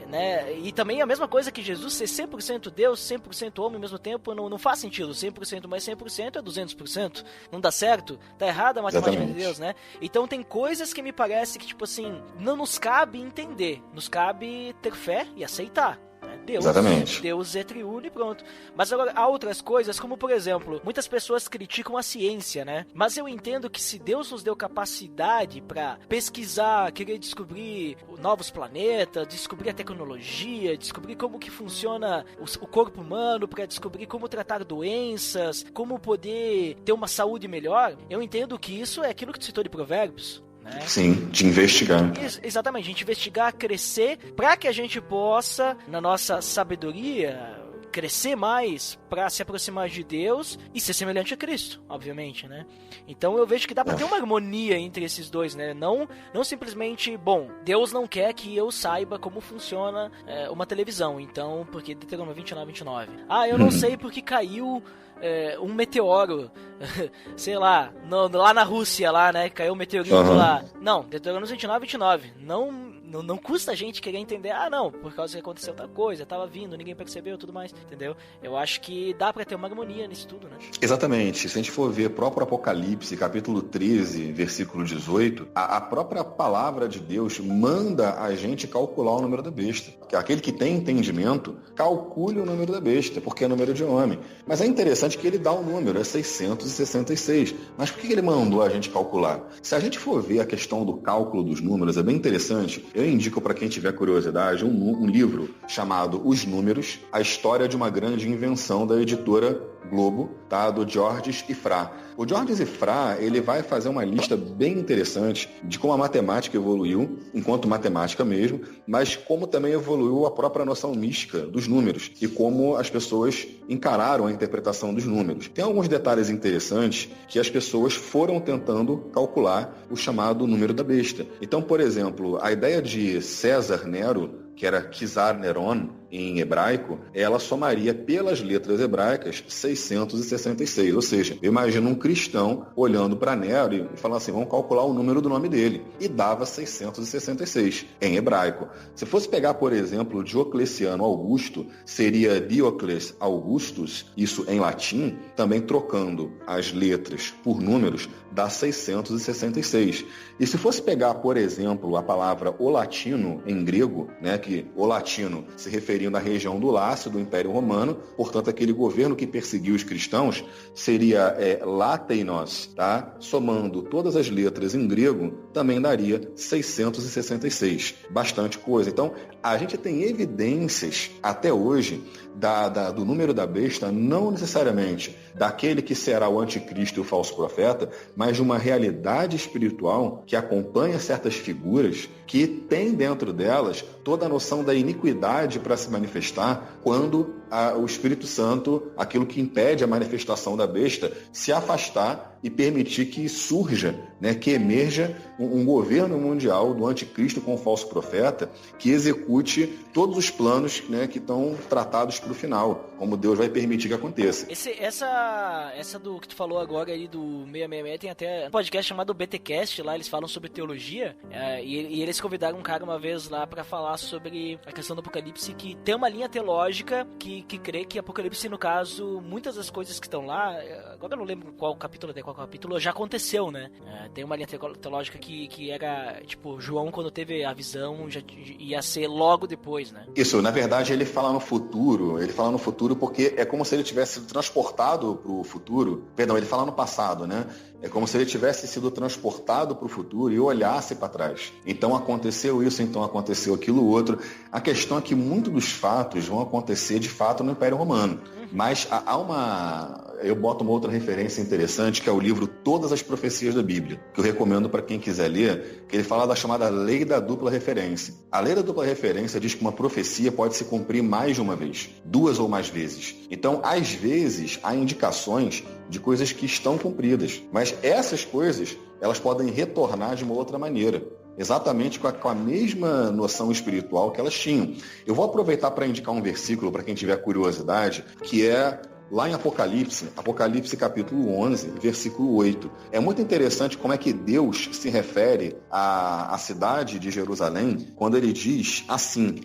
né? E também a mesma coisa que Jesus ser 100% Deus, 100% homem ao mesmo tempo, não faz sentido. 100% mais 100% é 200%. Não dá certo? Tá errada a matemática de Deus, né? Então tem coisas que me parece que, tipo assim, não nos cabe entender, nos cabe ter fé e aceitar. Deus, exatamente. Deus é triuno e pronto. Mas agora há outras coisas, como por exemplo, muitas pessoas criticam a ciência, né? Mas eu entendo que se Deus nos deu capacidade para pesquisar, querer descobrir novos planetas, descobrir a tecnologia, descobrir como que funciona o corpo humano, para descobrir como tratar doenças, como poder ter uma saúde melhor, eu entendo que isso é aquilo que tu citou de Provérbios. Né? Sim, de investigar. Exatamente, a gente investigar, crescer, para que a gente possa, na nossa sabedoria, crescer mais para se aproximar de Deus e ser semelhante a Cristo, obviamente, né? Então eu vejo que dá para ter uma harmonia entre esses dois, né? Não simplesmente, bom, Deus não quer que eu saiba como funciona uma televisão, então, porque Deuteronômio 29. Eu não sei porque caiu um meteoro, sei lá, lá na Rússia, lá, né? Caiu um meteorito lá. Não, Deuteronômio 29. Não custa a gente querer entender, não, por causa que aconteceu outra coisa, tava vindo, ninguém percebeu, tudo mais, entendeu? Eu acho que dá pra ter uma harmonia nisso tudo, né? Exatamente. Se a gente for ver o próprio Apocalipse, capítulo 13, versículo 18, a própria palavra de Deus manda a gente calcular o número da besta. Aquele que tem entendimento, calcule o número da besta, porque é número de homem. Mas é interessante que ele dá um número, é 666. Mas por que ele mandou a gente calcular? Se a gente for ver a questão do cálculo dos números, é bem interessante. Eu indico para quem tiver curiosidade um livro chamado Os Números, a história de uma grande invenção da editora Globo, tá? Do Georges Ifrá. O Georges Ifrá, ele vai fazer uma lista bem interessante de como a matemática evoluiu, enquanto matemática mesmo, mas como também evoluiu a própria noção mística dos números e como as pessoas encararam a interpretação dos números. Tem alguns detalhes interessantes que as pessoas foram tentando calcular o chamado número da besta. Então, por exemplo, a ideia de César Nero, que era Kizar Neron em hebraico, ela somaria pelas letras hebraicas 666. Ou seja, eu imagino um cristão olhando para Nero e falando assim, vamos calcular o número do nome dele. E dava 666 em hebraico. Se fosse pegar, por exemplo, Diocleciano Augusto, seria Diocles Augustus, isso em latim, também trocando as letras por números, dá 666. E se fosse pegar, por exemplo, a palavra o latino em grego, né, que o latino se referia seriam da região do Lácio, do Império Romano. Portanto, aquele governo que perseguiu os cristãos seria Lateinos, tá? Somando todas as letras em grego, também daria 666. Bastante coisa. Então, a gente tem evidências até hoje do número da besta, não necessariamente daquele que será o anticristo e o falso profeta, mas de uma realidade espiritual que acompanha certas figuras que tem dentro delas toda a noção da iniquidade para se manifestar quando o Espírito Santo, aquilo que impede a manifestação da besta, se afastar e permitir que surja, né, que emerja um governo mundial do anticristo com o falso profeta que execute todos os planos, né, que estão tratados para o final, como Deus vai permitir que aconteça. Essa do que tu falou agora aí do 666, tem até um podcast chamado BTcast, lá eles falam sobre teologia, e eles convidaram um cara uma vez lá para falar sobre a questão do Apocalipse, que tem uma linha teológica que crê que Apocalipse, no caso, muitas das coisas que estão lá, agora eu não lembro qual capítulo já aconteceu, né? Tem uma linha teológica que era, tipo, João, quando teve a visão, já ia ser logo depois, né? Isso, na verdade, ele fala no futuro porque é como se ele tivesse sido transportado para o futuro, perdão, ele fala no passado, né? É como se ele tivesse sido transportado para o futuro e olhasse para trás. Então aconteceu isso, então aconteceu aquilo outro. A questão é que muitos dos fatos vão acontecer de fato no Império Romano. Mas eu boto uma outra referência interessante, que é o livro Todas as Profecias da Bíblia, que eu recomendo para quem quiser ler, que ele fala da chamada lei da dupla referência. A lei da dupla referência diz que uma profecia pode se cumprir mais de uma vez, 2 ou mais vezes. Então, às vezes, há indicações de coisas que estão cumpridas, mas essas coisas, elas podem retornar de uma outra maneira. Exatamente com a mesma noção espiritual que elas tinham. Eu vou aproveitar para indicar um versículo para quem tiver curiosidade, que é lá em Apocalipse capítulo 11, versículo 8. É muito interessante como é que Deus se refere à cidade de Jerusalém quando ele diz assim.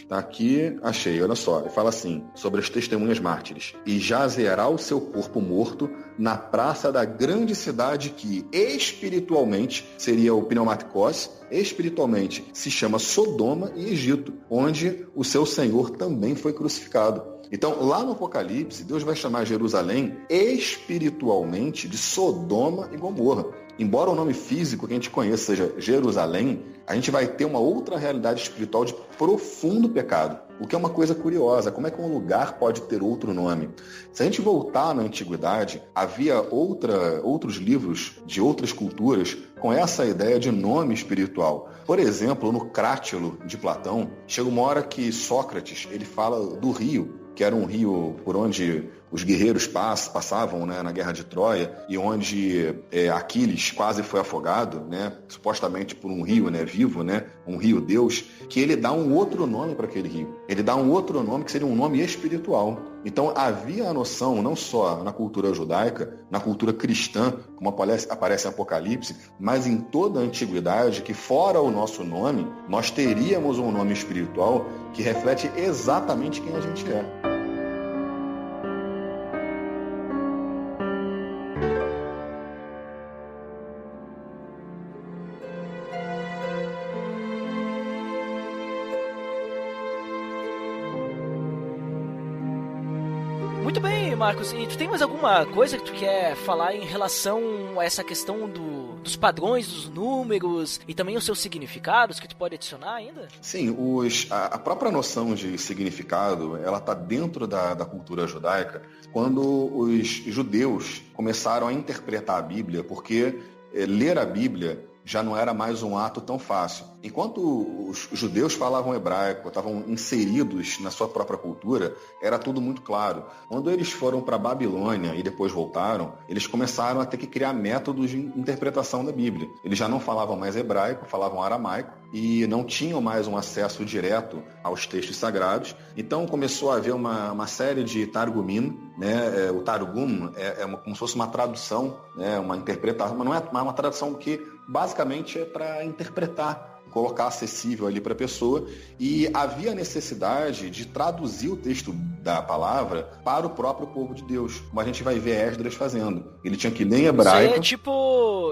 Tá aqui, achei, olha só, ele fala assim, sobre as testemunhas mártires. E jazerá o seu corpo morto na praça da grande cidade que espiritualmente seria o pneumaticos, espiritualmente se chama Sodoma e Egito, onde o seu Senhor também foi crucificado. Então, lá no Apocalipse, Deus vai chamar Jerusalém espiritualmente de Sodoma e Gomorra. Embora o nome físico que a gente conheça seja Jerusalém, a gente vai ter uma outra realidade espiritual de profundo pecado. O que é uma coisa curiosa, como é que um lugar pode ter outro nome? Se a gente voltar na antiguidade, havia outros livros de outras culturas com essa ideia de nome espiritual. Por exemplo, no Crátilo de Platão, chega uma hora que Sócrates ele fala do rio, que era um rio por onde os guerreiros passavam, né, na Guerra de Troia, e onde Aquiles quase foi afogado, né, supostamente por um rio, né, vivo, né, um rio Deus, que ele dá um outro nome para aquele rio. Ele dá um outro nome que seria um nome espiritual. Então havia a noção, não só na cultura judaica, na cultura cristã, como aparece em Apocalipse, mas em toda a antiguidade, que fora o nosso nome, nós teríamos um nome espiritual que reflete exatamente quem a gente é. Muito bem, Marcos. E tu tem mais alguma coisa que tu quer falar em relação a essa questão dos padrões, dos números e também os seus significados que tu pode adicionar ainda? Sim, a própria noção de significado, ela está dentro da cultura judaica quando os judeus começaram a interpretar a Bíblia, porque ler a Bíblia já não era mais um ato tão fácil. Enquanto os judeus falavam hebraico, estavam inseridos na sua própria cultura, era tudo muito claro. Quando eles foram para a Babilônia e depois voltaram, eles começaram a ter que criar métodos de interpretação da Bíblia. Eles já não falavam mais hebraico, falavam aramaico e não tinham mais um acesso direto aos textos sagrados. Então começou a haver uma série de targumim, né? O targum como se fosse uma tradução, né? Uma interpretação, mas não é uma tradução que basicamente é para interpretar colocar acessível ali para a pessoa, e havia necessidade de traduzir o texto da palavra para o próprio povo de Deus, como a gente vai ver Esdras fazendo. Ele tinha que ler em hebraico.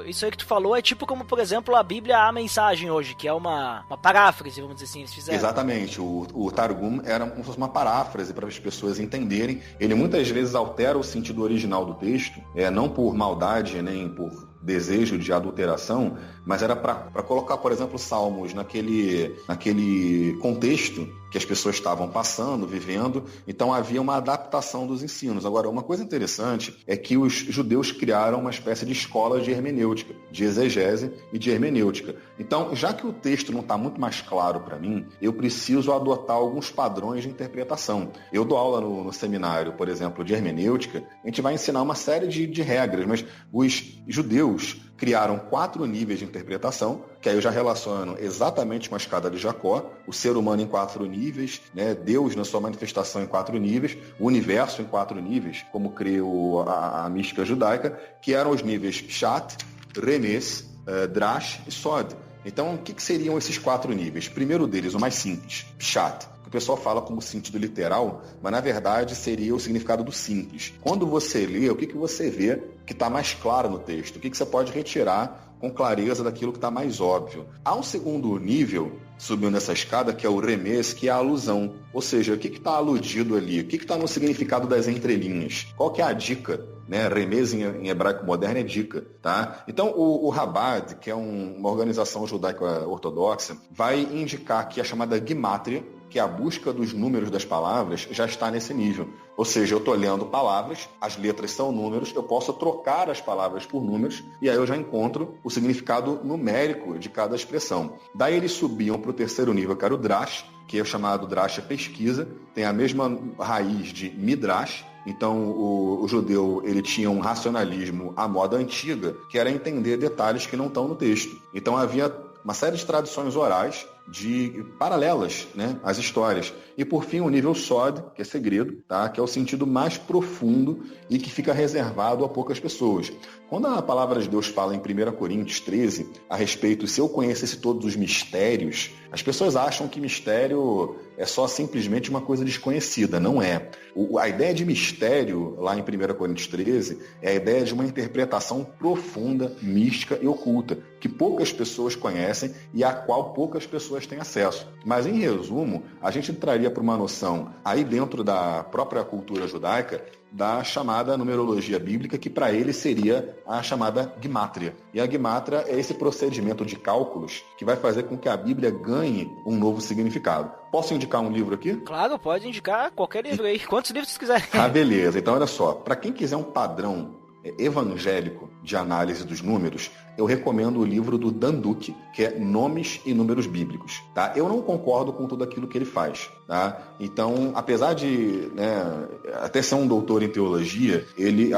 Isso aí que tu falou é tipo como, por exemplo, a Bíblia, a mensagem hoje, que é uma paráfrase, vamos dizer assim, eles fizeram. Exatamente, o Targum era como se fosse uma paráfrase para as pessoas entenderem. Ele muitas vezes altera o sentido original do texto, não por maldade nem por desejo de adulteração, mas era para colocar, por exemplo, Salmos naquele contexto que as pessoas estavam passando, vivendo. Então havia uma adaptação dos ensinos. Agora, uma coisa interessante é que os judeus criaram uma espécie de escola de hermenêutica, de exegese e de hermenêutica. Então, já que o texto não está muito mais claro para mim, eu preciso adotar alguns padrões de interpretação. Eu dou aula no seminário, por exemplo, de hermenêutica, a gente vai ensinar uma série de regras, mas os judeus criaram 4 níveis de interpretação, que aí eu já relaciono exatamente com a escada de Jacó, o ser humano em 4 níveis, né? Deus na sua manifestação em 4 níveis, o universo em 4 níveis, como crê a mística judaica, que eram os níveis Pshat, Remes, Drash e Sod. Então, o que seriam esses 4 níveis? Primeiro deles, o mais simples, Pshat, que o pessoal fala como sentido literal, mas na verdade seria o significado do simples. Quando você lê, o que você vê que está mais claro no texto? O que você pode retirar com clareza daquilo que está mais óbvio? Há um segundo nível, subindo nessa escada, que é o remes, que é a alusão. Ou seja, o que está aludido ali? O que está no significado das entrelinhas? Qual que é a dica? Né? Remes em hebraico moderno é dica. Tá? Então, o Rabad, que é uma organização judaica ortodoxa, vai indicar que a chamada Gimátria, que é a busca dos números das palavras, já está nesse nível. Ou seja, eu estou lendo palavras, as letras são números, eu posso trocar as palavras por números, e aí eu já encontro o significado numérico de cada expressão. Daí eles subiam para o terceiro nível, que era o Drash, que é o chamado Drash pesquisa, tem a mesma raiz de Midrash. Então, o judeu ele tinha um racionalismo à moda antiga, que era entender detalhes que não estão no texto. Então, havia uma série de tradições orais paralelas, né, às histórias. E, por fim, o nível Sod, que é segredo, tá? Que é o sentido mais profundo e que fica reservado a poucas pessoas. Quando a palavra de Deus fala em 1 Coríntios 13 a respeito, se eu conhecesse todos os mistérios, as pessoas acham que mistério é só simplesmente uma coisa desconhecida. Não é. A ideia de mistério, lá em 1 Coríntios 13, é a ideia de uma interpretação profunda, mística e oculta, que poucas pessoas conhecem e a qual poucas pessoas têm acesso. Mas, em resumo, a gente entraria para uma noção, aí dentro da própria cultura judaica, da chamada numerologia bíblica, que para ele seria a chamada Gimátria. E a Gimátria é esse procedimento de cálculos que vai fazer com que a Bíblia ganhe um novo significado. Posso indicar um livro aqui? Claro, pode indicar qualquer livro aí, quantos livros você quiser. Ah, beleza. Então, olha só, para quem quiser um padrão evangélico de análise dos números, eu recomendo o livro do Dan Duque, que é Nomes e Números Bíblicos. Tá? Eu não concordo com tudo aquilo que ele faz. Tá? Então, apesar de até ser um doutor em teologia,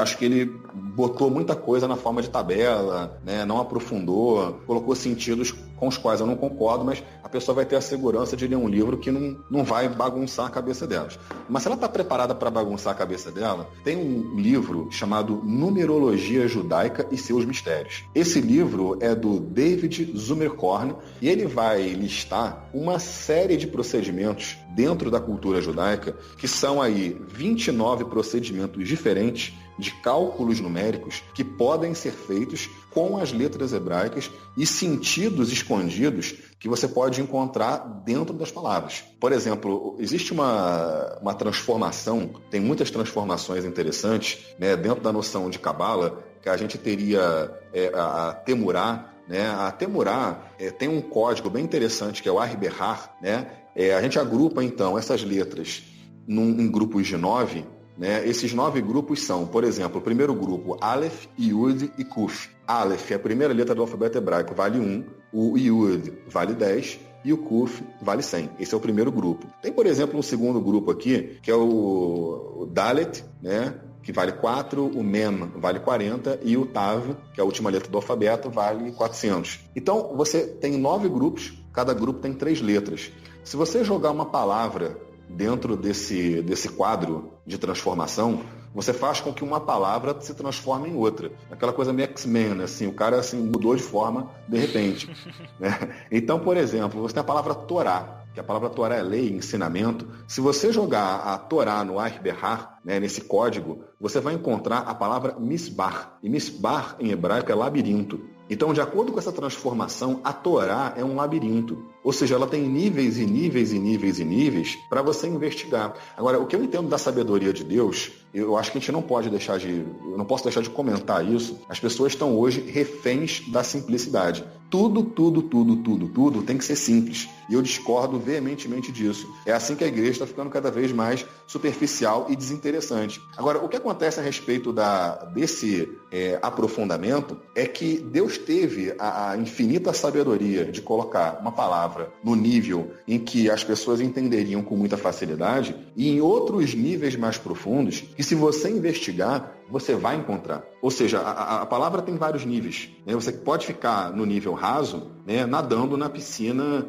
acho que ele botou muita coisa na forma de tabela, né? Não aprofundou, colocou sentidos com os quais eu não concordo, mas a pessoa vai ter a segurança de ler um livro que não vai bagunçar a cabeça delas. Mas se ela está preparada para bagunçar a cabeça dela, tem um livro chamado Numerologia Judaica e Seus Mistérios. Esse livro é do David Zumerkorn e ele vai listar uma série de procedimentos dentro da cultura judaica, que são aí 29 procedimentos diferentes de cálculos numéricos que podem ser feitos com as letras hebraicas e sentidos escondidos que você pode encontrar dentro das palavras. Por exemplo, existe uma transformação, tem muitas transformações interessantes, né, dentro da noção de Cabala, que a gente teria a Temurá, né? A Temurá tem um código bem interessante que é o Arberar, né? A gente agrupa então essas letras em grupos de 9, né? Esses 9 grupos são, por exemplo, o primeiro grupo, Aleph, Yud e Kuf. Aleph é a primeira letra do alfabeto hebraico, vale 1, o Yud vale 10 e o Kuf vale 100. Esse é o primeiro grupo. Tem, por exemplo, um segundo grupo aqui, que é o Dalet, né? Que vale 4, o Mem vale 40 e o Tav, que é a última letra do alfabeto, vale 400. Então, você tem 9 grupos, cada grupo tem 3 letras. Se você jogar uma palavra dentro desse quadro de transformação, você faz com que uma palavra se transforme em outra. Aquela coisa meio X-Men, assim, o cara assim, mudou de forma de repente. Né? Então, por exemplo, você tem a palavra Torá, que a palavra Torá é lei, ensinamento. Se você jogar a Torá no Arberhar, né, nesse código, você vai encontrar a palavra Misbar. E Misbar, em hebraico, é labirinto. Então, de acordo com essa transformação, a Torá é um labirinto. Ou seja, ela tem níveis e níveis e níveis e níveis para você investigar. Agora, o que eu entendo da sabedoria de Deus, eu acho que a gente não pode deixar eu não posso deixar de comentar isso. As pessoas estão hoje reféns da simplicidade. Tudo tem que ser simples. E eu discordo veementemente disso. É assim que a igreja está ficando cada vez mais superficial e desinteressante. Agora, o que acontece a respeito desse aprofundamento é que Deus teve a infinita sabedoria de colocar uma palavra no nível em que as pessoas entenderiam com muita facilidade e em outros níveis mais profundos que, se você investigar, você vai encontrar. Ou seja, a palavra tem vários níveis. Né? Você pode ficar no nível raso, né, nadando na piscina,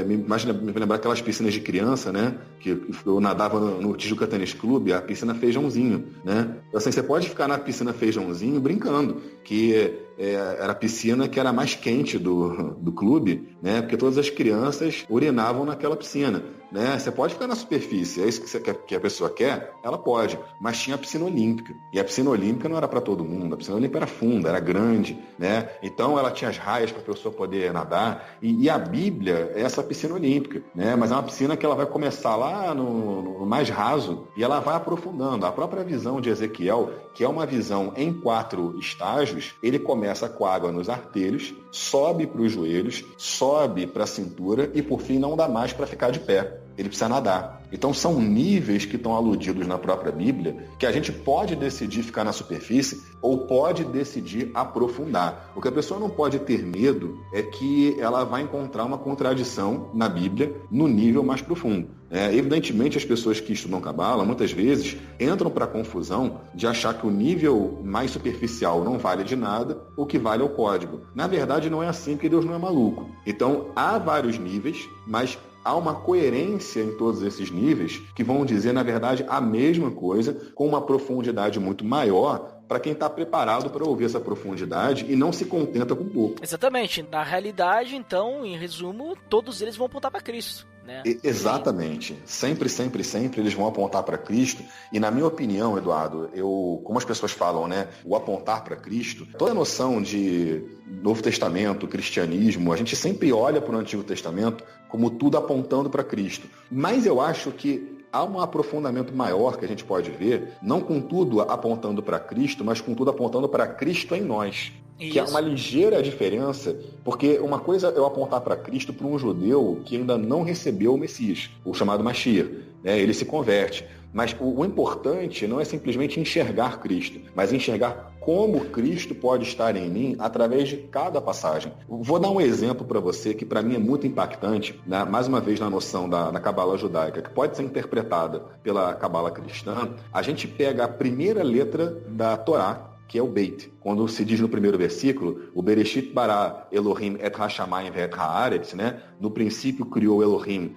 me lembrar aquelas piscinas de criança, né, que eu nadava no Tijuca Tênis Clube, a piscina Feijãozinho. Né? Então, assim, você pode ficar na piscina Feijãozinho brincando, que era a piscina que era mais quente do clube, né, porque todas as crianças urinavam naquela piscina. Né? Você pode ficar na superfície, é isso que a pessoa quer, ela pode, mas tinha a piscina olímpica, e a piscina olímpica não era para todo mundo, a piscina olímpica era funda, era grande, né? Então ela tinha as raias para a pessoa poder nadar, e a Bíblia é essa piscina olímpica, né? Mas é uma piscina que ela vai começar lá no mais raso, e ela vai aprofundando. A própria visão de Ezequiel, que é uma visão em 4 estágios, ele começa com água nos artelhos, sobe para os joelhos, sobe para a cintura, e por fim não dá mais para ficar de pé. Ele precisa nadar. Então são níveis que estão aludidos na própria Bíblia que a gente pode decidir ficar na superfície ou pode decidir aprofundar. O que a pessoa não pode ter medo é que ela vai encontrar uma contradição na Bíblia no nível mais profundo. Evidentemente, as pessoas que estudam Cabala, muitas vezes, entram para a confusão de achar que o nível mais superficial não vale de nada, o que vale é o código. Na verdade, não é assim, porque Deus não é maluco. Então, há vários níveis, mas há uma coerência em todos esses níveis que vão dizer, na verdade, a mesma coisa, com uma profundidade muito maior para quem está preparado para ouvir essa profundidade e não se contenta com pouco. Exatamente. Na realidade, então, em resumo, todos eles vão apontar para Cristo. Né? Exatamente. Sempre eles vão apontar para Cristo. E na minha opinião, Eduardo, como as pessoas falam, né, o apontar para Cristo, toda a noção de Novo Testamento, cristianismo, a gente sempre olha para o Antigo Testamento como tudo apontando para Cristo. Mas eu acho que há um aprofundamento maior que a gente pode ver, não com tudo apontando para Cristo, mas com tudo apontando para Cristo em nós. Isso. Que é uma ligeira diferença, porque uma coisa é eu apontar para Cristo para um judeu que ainda não recebeu o Messias, o chamado Mashiach, né? Ele se converte. Mas o importante não é simplesmente enxergar Cristo, mas enxergar como Cristo pode estar em mim através de cada passagem. Vou dar um exemplo para você que para mim é muito impactante, né? Mais uma vez na noção da Cabala judaica, que pode ser interpretada pela Cabala cristã. A gente pega a primeira letra da Torá, que é o Beit. Quando se diz no primeiro versículo, o Bereshit bara Elohim et hashamayim ve'et haaretz, né? No princípio criou Elohim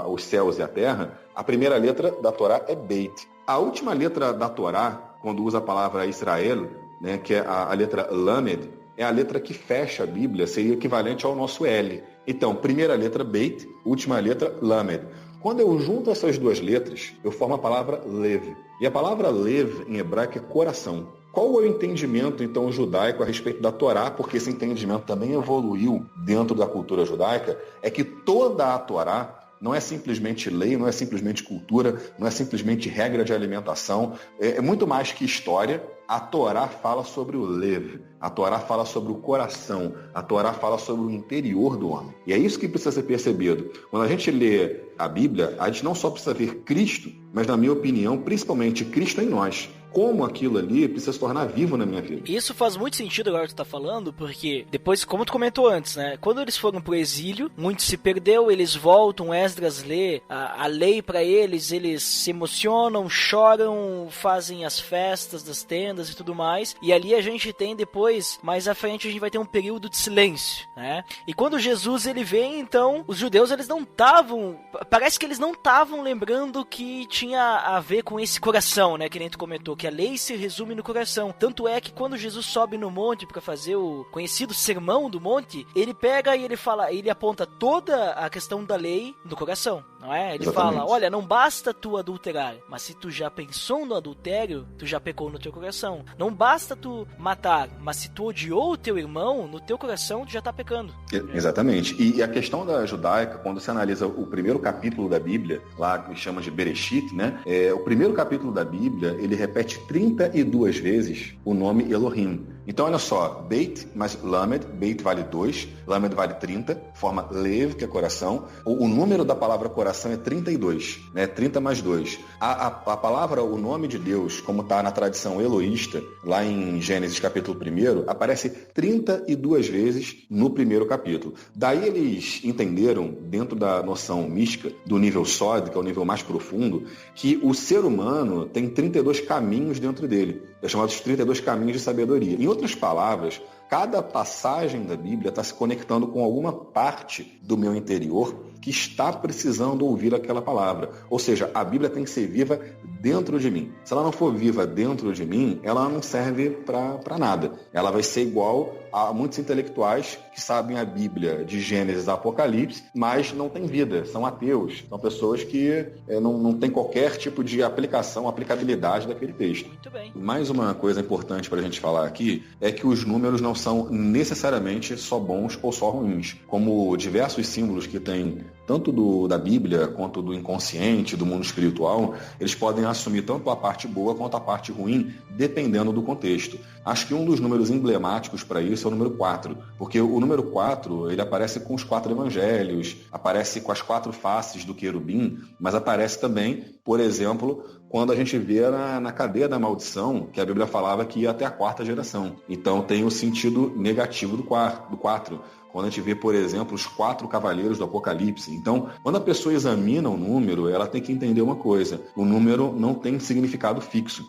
os céus e a terra. A primeira letra da Torá é Beit. A última letra da Torá, quando usa a palavra Israel, né, que é a letra Lamed, é a letra que fecha a Bíblia, seria equivalente ao nosso L. Então, primeira letra Beit, última letra Lamed. Quando eu junto essas duas letras, eu formo a palavra Lev. E a palavra Lev, em hebraico, é coração. Qual é o entendimento, então, judaico a respeito da Torá? Porque esse entendimento também evoluiu dentro da cultura judaica. É que toda a Torá não é simplesmente lei, não é simplesmente cultura, não é simplesmente regra de alimentação. É muito mais que história. A Torá fala sobre o Lev, a Torá fala sobre o coração, a Torá fala sobre o interior do homem. E é isso que precisa ser percebido. Quando a gente lê a Bíblia, a gente não só precisa ver Cristo, mas, na minha opinião, principalmente Cristo em nós. como aquilo ali precisa se tornar vivo na minha vida. Isso faz muito sentido agora que tu tá falando, porque depois, como tu comentou antes, né? Quando eles foram pro exílio, muito se perdeu, eles voltam, Esdras lê a lei pra eles se emocionam, choram, fazem as festas das tendas e tudo mais, e ali a gente tem depois, mais à frente, a gente vai ter um período de silêncio, né? E quando Jesus ele vem, então, os judeus eles não estavam, parece que eles não estavam lembrando que tinha a ver com esse coração, né? Que nem tu comentou, que a lei se resume no coração. Tanto é que quando Jesus sobe no monte para fazer o conhecido sermão do monte, ele pega e ele fala, ele aponta toda a questão da lei no coração, não é? Ele Exatamente. fala, olha, não basta tu adulterar, mas se tu já pensou no adultério, tu já pecou no teu coração. Não basta tu matar, mas se tu odiou o teu irmão, no teu coração tu já tá pecando. Exatamente. E a questão da judaica, quando você analisa o primeiro capítulo da Bíblia, lá que chama de Bereshit, né? O primeiro capítulo da Bíblia, ele repete 32 vezes o nome Elohim. Então, olha só, Beit mais Lamed, Beit vale 2, Lamed vale 30, forma Lev, que é coração. O número da palavra coração é 32, né? 30 mais 2. A palavra, o nome de Deus, como está na tradição eloísta, lá em Gênesis capítulo 1, aparece 32 vezes no primeiro capítulo. Daí eles entenderam, dentro da noção mística, do nível sódio, que é o nível mais profundo, que o ser humano tem 32 caminhos dentro dele. É chamado de 32 caminhos de sabedoria. Em outras palavras, cada passagem da Bíblia está se conectando com alguma parte do meu interior que está precisando ouvir aquela palavra. Ou seja, a Bíblia tem que ser viva dentro de mim. Se ela não for viva dentro de mim, ela não serve para nada. Ela vai ser igual a muitos intelectuais que sabem a Bíblia de Gênesis a Apocalipse, mas não têm vida, são ateus. São pessoas que não têm qualquer tipo de aplicabilidade daquele texto. Muito bem. Mais uma coisa importante para a gente falar aqui é que os números não são necessariamente só bons ou só ruins. Como diversos símbolos que tem tanto da Bíblia quanto do inconsciente, do mundo espiritual, eles podem assumir tanto a parte boa quanto a parte ruim, dependendo do contexto. Acho que um dos números emblemáticos para isso é o número 4, porque o número 4, ele aparece com os 4 evangelhos, aparece com as 4 faces do querubim, mas aparece também, por exemplo, quando a gente vê na cadeia da maldição, que a Bíblia falava que ia até a 4ª geração. Então tem o sentido negativo do 4. Quando a gente vê, por exemplo, os 4 cavaleiros do Apocalipse. Então, quando a pessoa examina o número, ela tem que entender uma coisa. O número não tem significado fixo.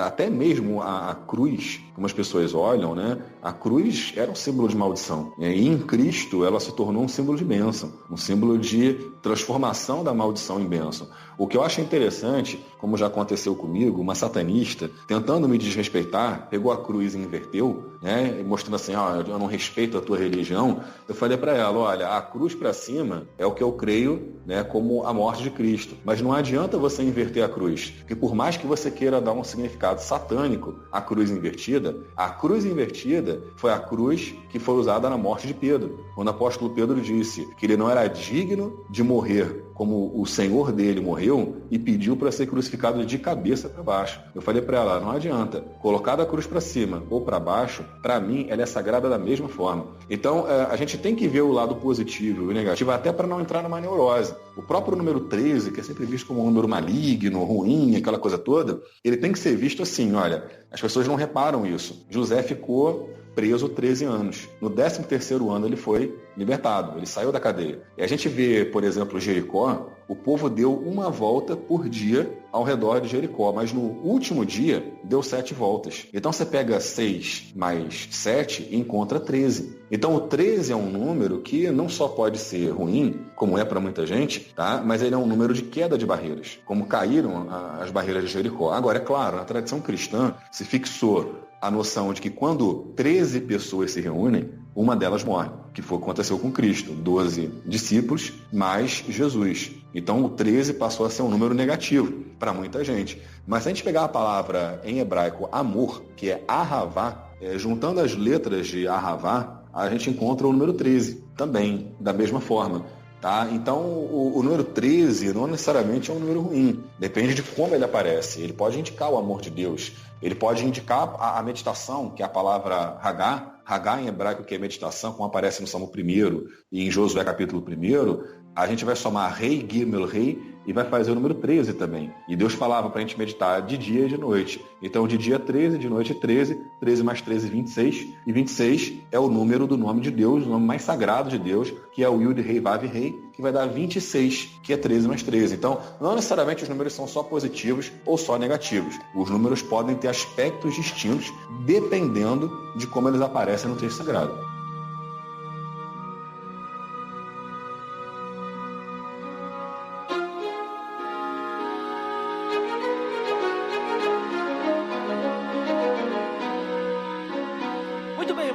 Até mesmo a cruz, como as pessoas olham, né? A cruz era um símbolo de maldição. E em Cristo, ela se tornou um símbolo de bênção. Um símbolo de transformação da maldição em bênção. O que eu acho interessante, como já aconteceu comigo, uma satanista, tentando me desrespeitar, pegou a cruz e inverteu, né? Mostrando assim, eu não respeito a tua religião. Eu falei para ela, olha, a cruz para cima é o que eu creio, né, como a morte de Cristo. Mas não adianta você inverter a cruz, porque por mais que você queira dar um significado satânico à cruz invertida, a cruz invertida foi a cruz que foi usada na morte de Pedro. Quando o apóstolo Pedro disse que ele não era digno de morrer como o Senhor dele morreu e pediu para ser crucificado de cabeça para baixo. Eu falei para ela, não adianta, colocar a cruz para cima ou para baixo, para mim ela é sagrada da mesma forma. Então a gente tem que ver o lado positivo e o negativo, até para não entrar numa neurose. O próprio número 13, que é sempre visto como um número maligno, ruim, aquela coisa toda, ele tem que ser visto assim, olha, as pessoas não reparam isso. José ficou preso 13 anos. No 13º ano ele foi libertado, ele saiu da cadeia. E a gente vê, por exemplo, Jericó, o povo deu uma volta por dia ao redor de Jericó, mas no último dia deu 7 voltas. Então você pega 6 mais 7 e encontra 13. Então o 13 é um número que não só pode ser ruim, como é para muita gente, tá? Mas ele é um número de queda de barreiras, como caíram as barreiras de Jericó. Agora, é claro, na tradição cristã se fixou a noção de que quando 13 pessoas se reúnem, uma delas morre, que foi o que aconteceu com Cristo, 12 discípulos mais Jesus. Então o 13 passou a ser um número negativo para muita gente. Mas se a gente pegar a palavra em hebraico amor, que é ahavá, juntando as letras de ahavá, a gente encontra o número 13 também, da mesma forma. Tá? Então, o número 13 não necessariamente é um número ruim. Depende de como ele aparece. Ele pode indicar o amor de Deus. Ele pode indicar a meditação, que é a palavra Hagá, Hagá em hebraico, que é meditação, como aparece no Salmo 1 e em Josué capítulo 1, a gente vai somar rei, gimel, rei, e vai fazer o número 13 também. E Deus falava para a gente meditar de dia e de noite. Então, de dia 13, de noite 13, 13 mais 13, 26. E 26 é o número do nome de Deus, o nome mais sagrado de Deus, que é o Yud, Rei, Vav, Rei, que vai dar 26, que é 13 mais 13. Então, não necessariamente os números são só positivos ou só negativos. Os números podem ter aspectos distintos, dependendo de como eles aparecem no texto sagrado.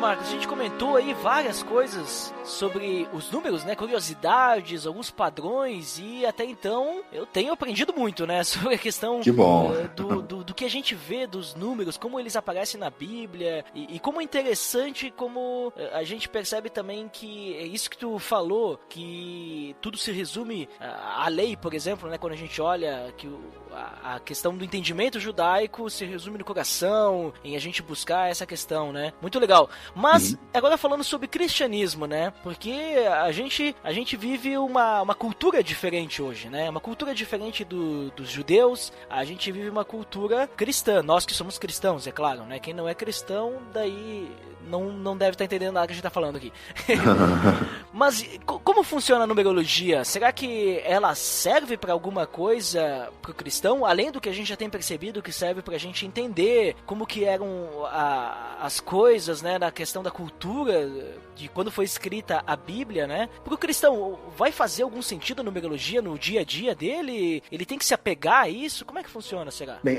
Marcos, a gente comentou aí várias coisas sobre os números, né? Curiosidades, alguns padrões, e até então eu tenho aprendido muito, né? Sobre a questão do que a gente vê dos números, como eles aparecem na Bíblia, e como é interessante como a gente percebe também que é isso que tu falou, que tudo se resume à lei, por exemplo, né? Quando a gente olha que a questão do entendimento judaico se resume no coração, em a gente buscar essa questão, né? Muito legal. Mas, agora falando sobre cristianismo, né? Porque a gente vive uma cultura diferente hoje, né? Uma cultura diferente dos judeus, a gente vive uma cultura cristã. Nós que somos cristãos, é claro, né? Quem não é cristão, daí não deve estar entendendo nada que a gente está falando aqui. Mas, como funciona a numerologia? Será que ela serve para alguma coisa pro cristão? Além do que a gente já tem percebido que serve pra gente entender como que eram as coisas, né? Na questão da cultura, de quando foi escrita a Bíblia, né? Pro cristão, vai fazer algum sentido a numerologia no dia a dia dele? Ele tem que se apegar a isso? Como é que funciona, será? Bem,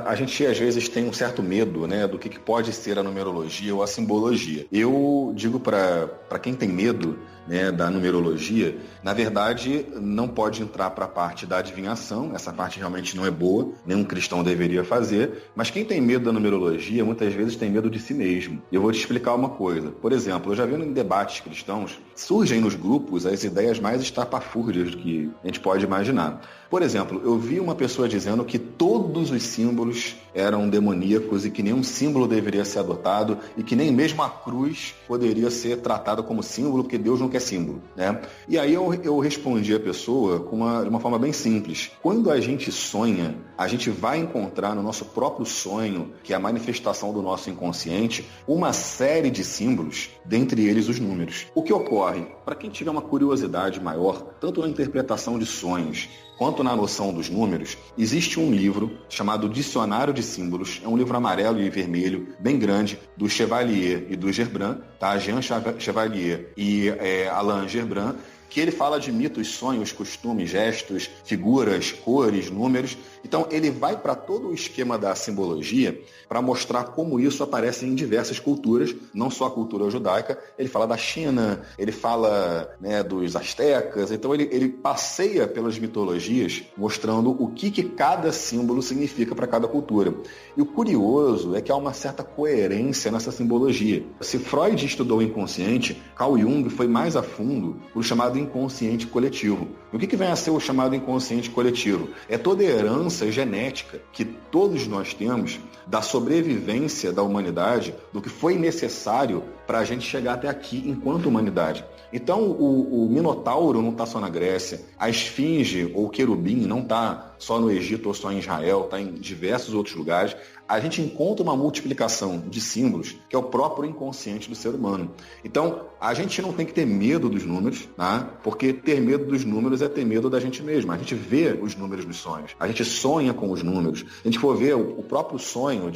a gente às vezes tem um certo medo, né? Do que pode ser a numerologia ou a simbologia. Eu digo para quem tem medo, né, da numerologia, na verdade não pode entrar para a parte da adivinhação, essa parte realmente não é boa, nenhum cristão deveria fazer, mas quem tem medo da numerologia muitas vezes tem medo de si mesmo. Eu vou te explicar uma coisa. Por exemplo, eu já vi em debates cristãos, surgem nos grupos as ideias mais estapafúrdias do que a gente pode imaginar. Por exemplo, eu vi uma pessoa dizendo que todos os símbolos eram demoníacos e que nenhum símbolo deveria ser adotado e que nem mesmo a cruz poderia ser tratada como símbolo, porque Deus não quer símbolo, né? E aí eu respondi a pessoa de uma forma bem simples. Quando a gente sonha, a gente vai encontrar no nosso próprio sonho, que é a manifestação do nosso inconsciente, uma série de símbolos, dentre eles os números. O que ocorre? Para quem tiver uma curiosidade maior, tanto na interpretação de sonhos, quanto na noção dos números, existe um livro chamado Dicionário de Símbolos, é um livro amarelo e vermelho, bem grande, do Chevalier e do Gerbrand, tá? Jean Chevalier e Alain Gerbrand, que ele fala de mitos, sonhos, costumes, gestos, figuras, cores, números. Então, ele vai para todo o esquema da simbologia para mostrar como isso aparece em diversas culturas, não só a cultura judaica. Ele fala da China, ele fala, né, dos astecas. Então, ele passeia pelas mitologias, mostrando o que cada símbolo significa para cada cultura. E o curioso é que há uma certa coerência nessa simbologia. Se Freud estudou o inconsciente, Carl Jung foi mais a fundo para o chamado inconsciente coletivo. E o que vem a ser o chamado inconsciente coletivo? É toda a herança genética que todos nós temos da sobrevivência da humanidade, do que foi necessário para a gente chegar até aqui enquanto humanidade. Então, o Minotauro não está só na Grécia, a Esfinge ou o Querubim não está só no Egito ou só em Israel, está em diversos outros lugares. A gente encontra uma multiplicação de símbolos que é o próprio inconsciente do ser humano. Então, a gente não tem que ter medo dos números, tá? Porque ter medo dos números é ter medo da gente mesmo. A gente vê os números nos sonhos, a gente sonha com os números. Se a gente for ver o próprio sonho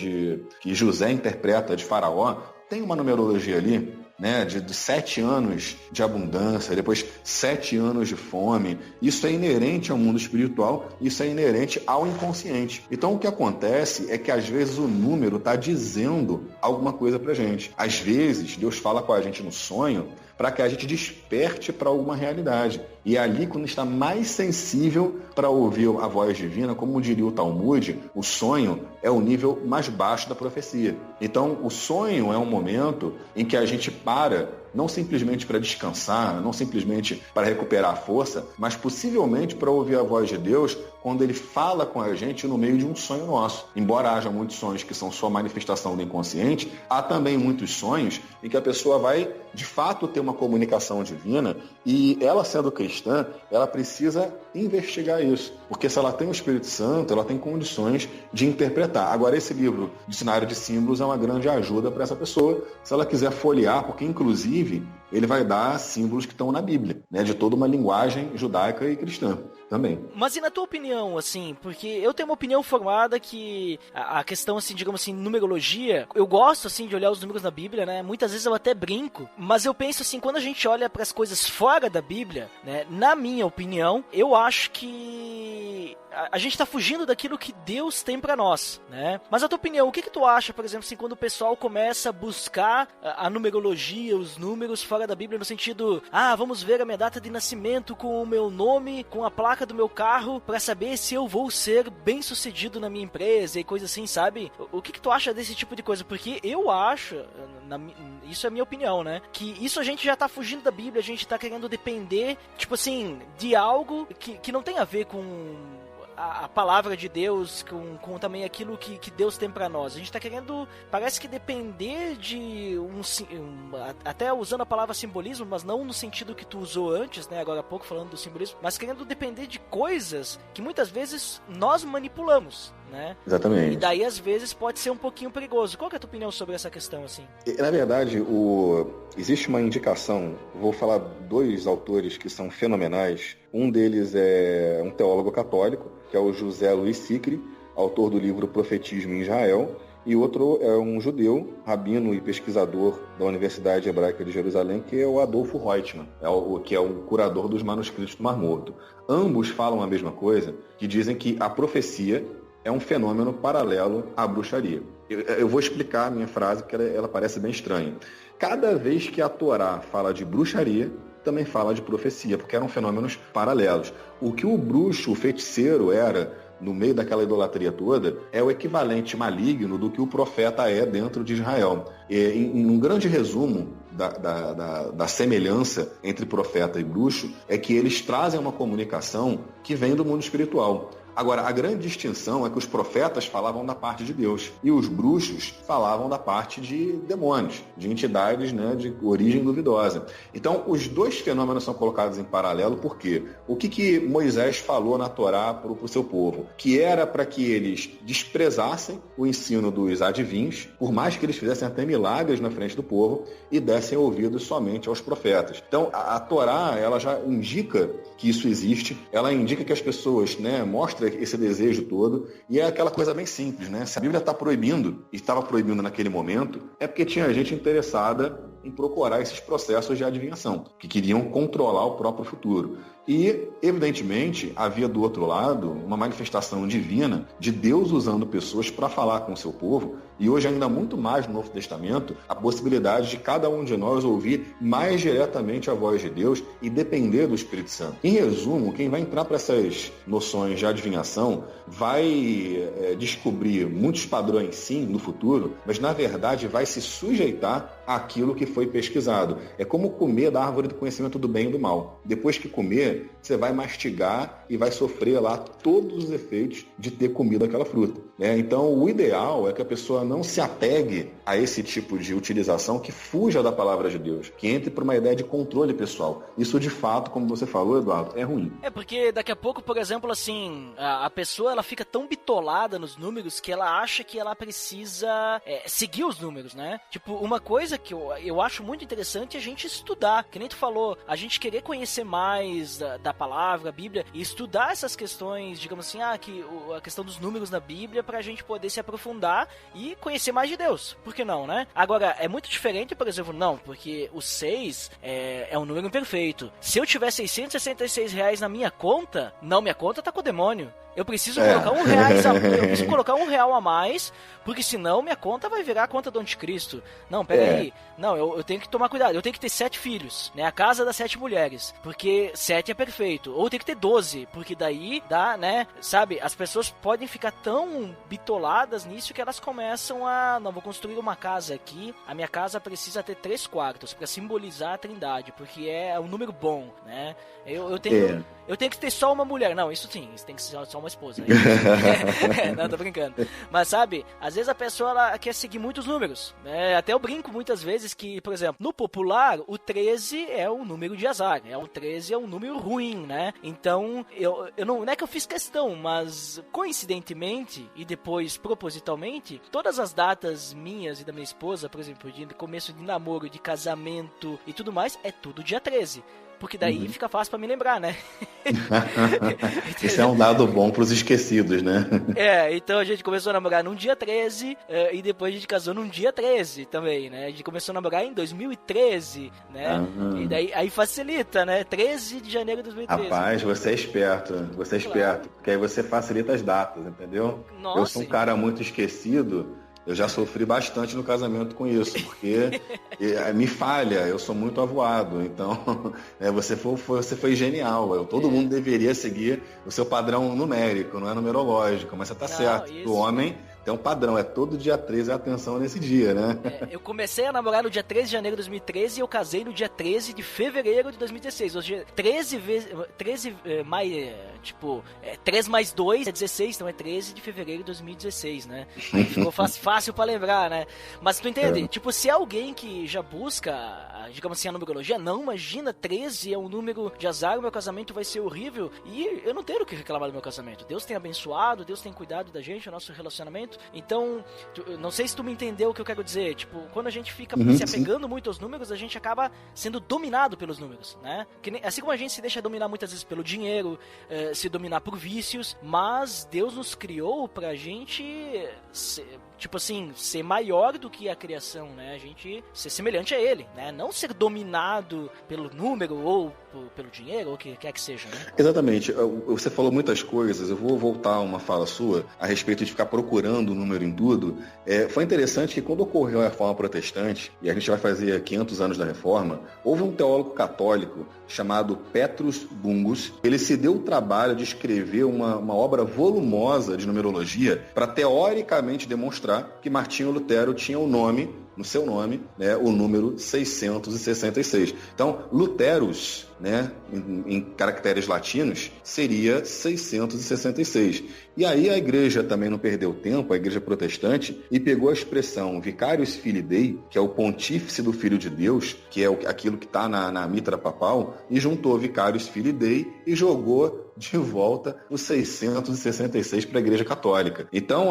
que José interpreta de Faraó, tem uma numerologia ali, né, de 7 anos de abundância, depois 7 anos de fome. Isso é inerente ao mundo espiritual, isso é inerente ao inconsciente. Então, o que acontece é que, às vezes, o número está dizendo alguma coisa pra gente. Às vezes, Deus fala com a gente no sonho para que a gente desperte para alguma realidade. E é ali, quando está mais sensível para ouvir a voz divina, como diria o Talmud, o sonho é o nível mais baixo da profecia. Então, o sonho é um momento em que a gente para não simplesmente para descansar, não simplesmente para recuperar a força, mas possivelmente para ouvir a voz de Deus quando ele fala com a gente no meio de um sonho nosso. Embora haja muitos sonhos que são só manifestação do inconsciente, há também muitos sonhos em que a pessoa vai, de fato, ter uma comunicação divina e ela, sendo cristã, ela precisa investigar isso. Porque se ela tem o Espírito Santo, ela tem condições de interpretar. Agora, esse livro, Dicionário de Símbolos, é uma grande ajuda para essa pessoa, se ela quiser folhear, porque, inclusive, ele vai dar símbolos que estão na Bíblia, né, de toda uma linguagem judaica e cristã também. Mas e na tua opinião, assim, porque eu tenho uma opinião formada que a questão, assim, digamos assim, numerologia, eu gosto, assim, de olhar os números na Bíblia, né, muitas vezes eu até brinco, mas eu penso, assim, quando a gente olha para as coisas fora da Bíblia, né, na minha opinião, eu acho que a gente tá fugindo daquilo que Deus tem pra nós, né? Mas a tua opinião, o que tu acha, por exemplo, assim, quando o pessoal começa a buscar a numerologia, os números fora da Bíblia, no sentido, vamos ver a minha data de nascimento com o meu nome, com a placa do meu carro, pra saber se eu vou ser bem-sucedido na minha empresa e coisa assim, sabe? O que tu acha desse tipo de coisa? Porque eu acho, isso é a minha opinião, né? Que isso a gente já tá fugindo da Bíblia, a gente tá querendo depender, tipo assim, de algo que não tem a ver com a palavra de Deus, com também aquilo que Deus tem pra nós. A gente tá querendo, parece que depender de até usando a palavra simbolismo, mas não no sentido que tu usou antes, né, agora há pouco falando do simbolismo, mas querendo depender de coisas que muitas vezes nós manipulamos, né? Exatamente. E daí às vezes pode ser um pouquinho perigoso. Qual que é a tua opinião sobre essa questão, assim? Na verdade, existe uma indicação, vou falar 2 autores que são fenomenais. Um deles é um teólogo católico, que é o José Luiz Sicre, autor do livro Profetismo em Israel, e outro é um judeu, rabino e pesquisador da Universidade Hebraica de Jerusalém, que é o Adolfo Reutemann, que é o curador dos manuscritos do Mar Morto. Ambos falam a mesma coisa, que dizem que a profecia é um fenômeno paralelo à bruxaria. Eu vou explicar a minha frase, porque ela parece bem estranha. Cada vez que a Torá fala de bruxaria, também fala de profecia, porque eram fenômenos paralelos. O que o bruxo, o feiticeiro era, no meio daquela idolatria toda, é o equivalente maligno do que o profeta é dentro de Israel. Em um grande resumo da semelhança entre profeta e bruxo, é que eles trazem uma comunicação que vem do mundo espiritual. Agora, a grande distinção é que os profetas falavam da parte de Deus e os bruxos falavam da parte de demônios, de entidades, né, de origem duvidosa. Então, os 2 fenômenos são colocados em paralelo, por quê? O que Moisés falou na Torá para o seu povo? Que era para que eles desprezassem o ensino dos adivinhos, por mais que eles fizessem até milagres na frente do povo, e dessem ouvidos somente aos profetas. Então, a Torá, ela já indica que isso existe, ela indica que as pessoas, né, mostram esse desejo todo, e é aquela coisa bem simples, né? Se a Bíblia está proibindo, e estava proibindo naquele momento, é porque tinha gente interessada em procurar esses processos de adivinhação, que queriam controlar o próprio futuro. E, evidentemente, havia do outro lado uma manifestação divina de Deus usando pessoas para falar com o seu povo, e hoje ainda muito mais no Novo Testamento, a possibilidade de cada um de nós ouvir mais diretamente a voz de Deus e depender do Espírito Santo. Em resumo, quem vai entrar para essas noções de adivinhação vai descobrir muitos padrões sim no futuro, mas na verdade vai se sujeitar àquilo que foi pesquisado. É como comer da árvore do conhecimento do bem e do mal. Depois que comer, você vai mastigar e vai sofrer lá todos os efeitos de ter comido aquela fruta, né? Então, o ideal é que a pessoa não se apegue a esse tipo de utilização que fuja da palavra de Deus, que entre para uma ideia de controle pessoal. Isso, de fato, como você falou, Eduardo, é ruim. É porque daqui a pouco, por exemplo, assim, a pessoa ela fica tão bitolada nos números que ela acha que ela precisa seguir os números, né? Tipo, uma coisa que eu acho muito interessante é a gente estudar, que nem tu falou, a gente querer conhecer mais da palavra, a Bíblia, e estudar essas questões, digamos assim, a questão dos números na Bíblia, pra gente poder se aprofundar e conhecer mais de Deus. Por que não, né? Agora, é muito diferente, por exemplo, não, porque o 6 é um número imperfeito. Se eu tiver R$666 na minha conta, não, minha conta tá com o demônio. Eu preciso colocar R$1 a mais, porque senão minha conta vai virar a conta do anticristo. Não, peraí. Não, eu tenho que tomar cuidado. Eu tenho que ter 7 filhos, né? A casa das 7 mulheres, porque 7 é perfeito. Ou tem que ter 12, porque daí dá, né? Sabe, as pessoas podem ficar tão bitoladas nisso que elas começam a... Não, vou construir uma casa aqui. A minha casa precisa ter 3 quartos para simbolizar a trindade, porque é um número bom, né? Eu tenho que ter só uma mulher. Não, isso sim, isso tem que ser só uma esposa. Não, tô brincando. Mas sabe, às vezes a pessoa ela quer seguir muitos números, né? Até eu brinco muitas vezes que, por exemplo, no popular, o 13 é um número de azar, né? O 13 é um número ruim, né? Então, eu não é que eu fiz questão, mas coincidentemente e depois propositalmente, todas as datas minhas e da minha esposa, por exemplo, de começo de namoro, de casamento e tudo mais, é tudo dia 13. Porque daí fica fácil pra me lembrar, né? Isso é um dado bom pros esquecidos, né? Então a gente começou a namorar num dia 13 e depois a gente casou num dia 13 também, né? A gente começou a namorar em 2013, né? E daí aí facilita, né? 13 de janeiro de 2013. Rapaz, você é esperto, porque aí você facilita as datas, entendeu? Nossa, eu sou um cara muito esquecido. Eu já sofri bastante no casamento com isso, porque me falha, eu sou muito avoado. Então, você foi genial. Todo mundo deveria seguir o seu padrão numérico, não é numerológico, mas você tá certo. O homem tem um padrão, é todo dia 13 a atenção nesse dia, né? Eu comecei a namorar no dia 13 de janeiro de 2013 e eu casei no dia 13 de fevereiro de 2016. Ou seja, 3 mais 2 é 16, então é 13 de fevereiro de 2016, né? Aí ficou fácil pra lembrar, né? Mas tu entende? Tipo, se é alguém que já busca, digamos assim, a numerologia, não, imagina, 13 é um número de azar, o meu casamento vai ser horrível e eu não tenho o que reclamar do meu casamento. Deus tem abençoado, Deus tem cuidado da gente, o nosso relacionamento. Então, não sei se tu me entendeu o que eu quero dizer. Tipo, quando a gente fica se apegando muito aos números, a gente acaba sendo dominado pelos números, né? Assim como a gente se deixa dominar muitas vezes pelo dinheiro, se dominar por vícios, mas Deus nos criou pra gente ser maior do que a criação, né? A gente ser semelhante a Ele, né? Não ser dominado pelo número ou pelo dinheiro, ou o que quer que seja, né? Exatamente. Você falou muitas coisas, eu vou voltar a uma fala sua a respeito de ficar procurando o número em tudo. Foi interessante que quando ocorreu a Reforma Protestante, e a gente vai fazer 500 anos da Reforma, houve um teólogo católico chamado Petrus Bungus. Ele se deu o trabalho de escrever uma obra volumosa de numerologia para teoricamente demonstrar que Martinho Lutero tinha no seu nome, né, o número 666. Então, Luterus, né, em caracteres latinos, seria 666. E aí a igreja também não perdeu tempo, a igreja protestante, e pegou a expressão Vicarius Filii Dei, que é o pontífice do Filho de Deus, que é aquilo que está na mitra papal, e juntou Vicarius Filii Dei e jogou de volta os 666 para a igreja católica. Então,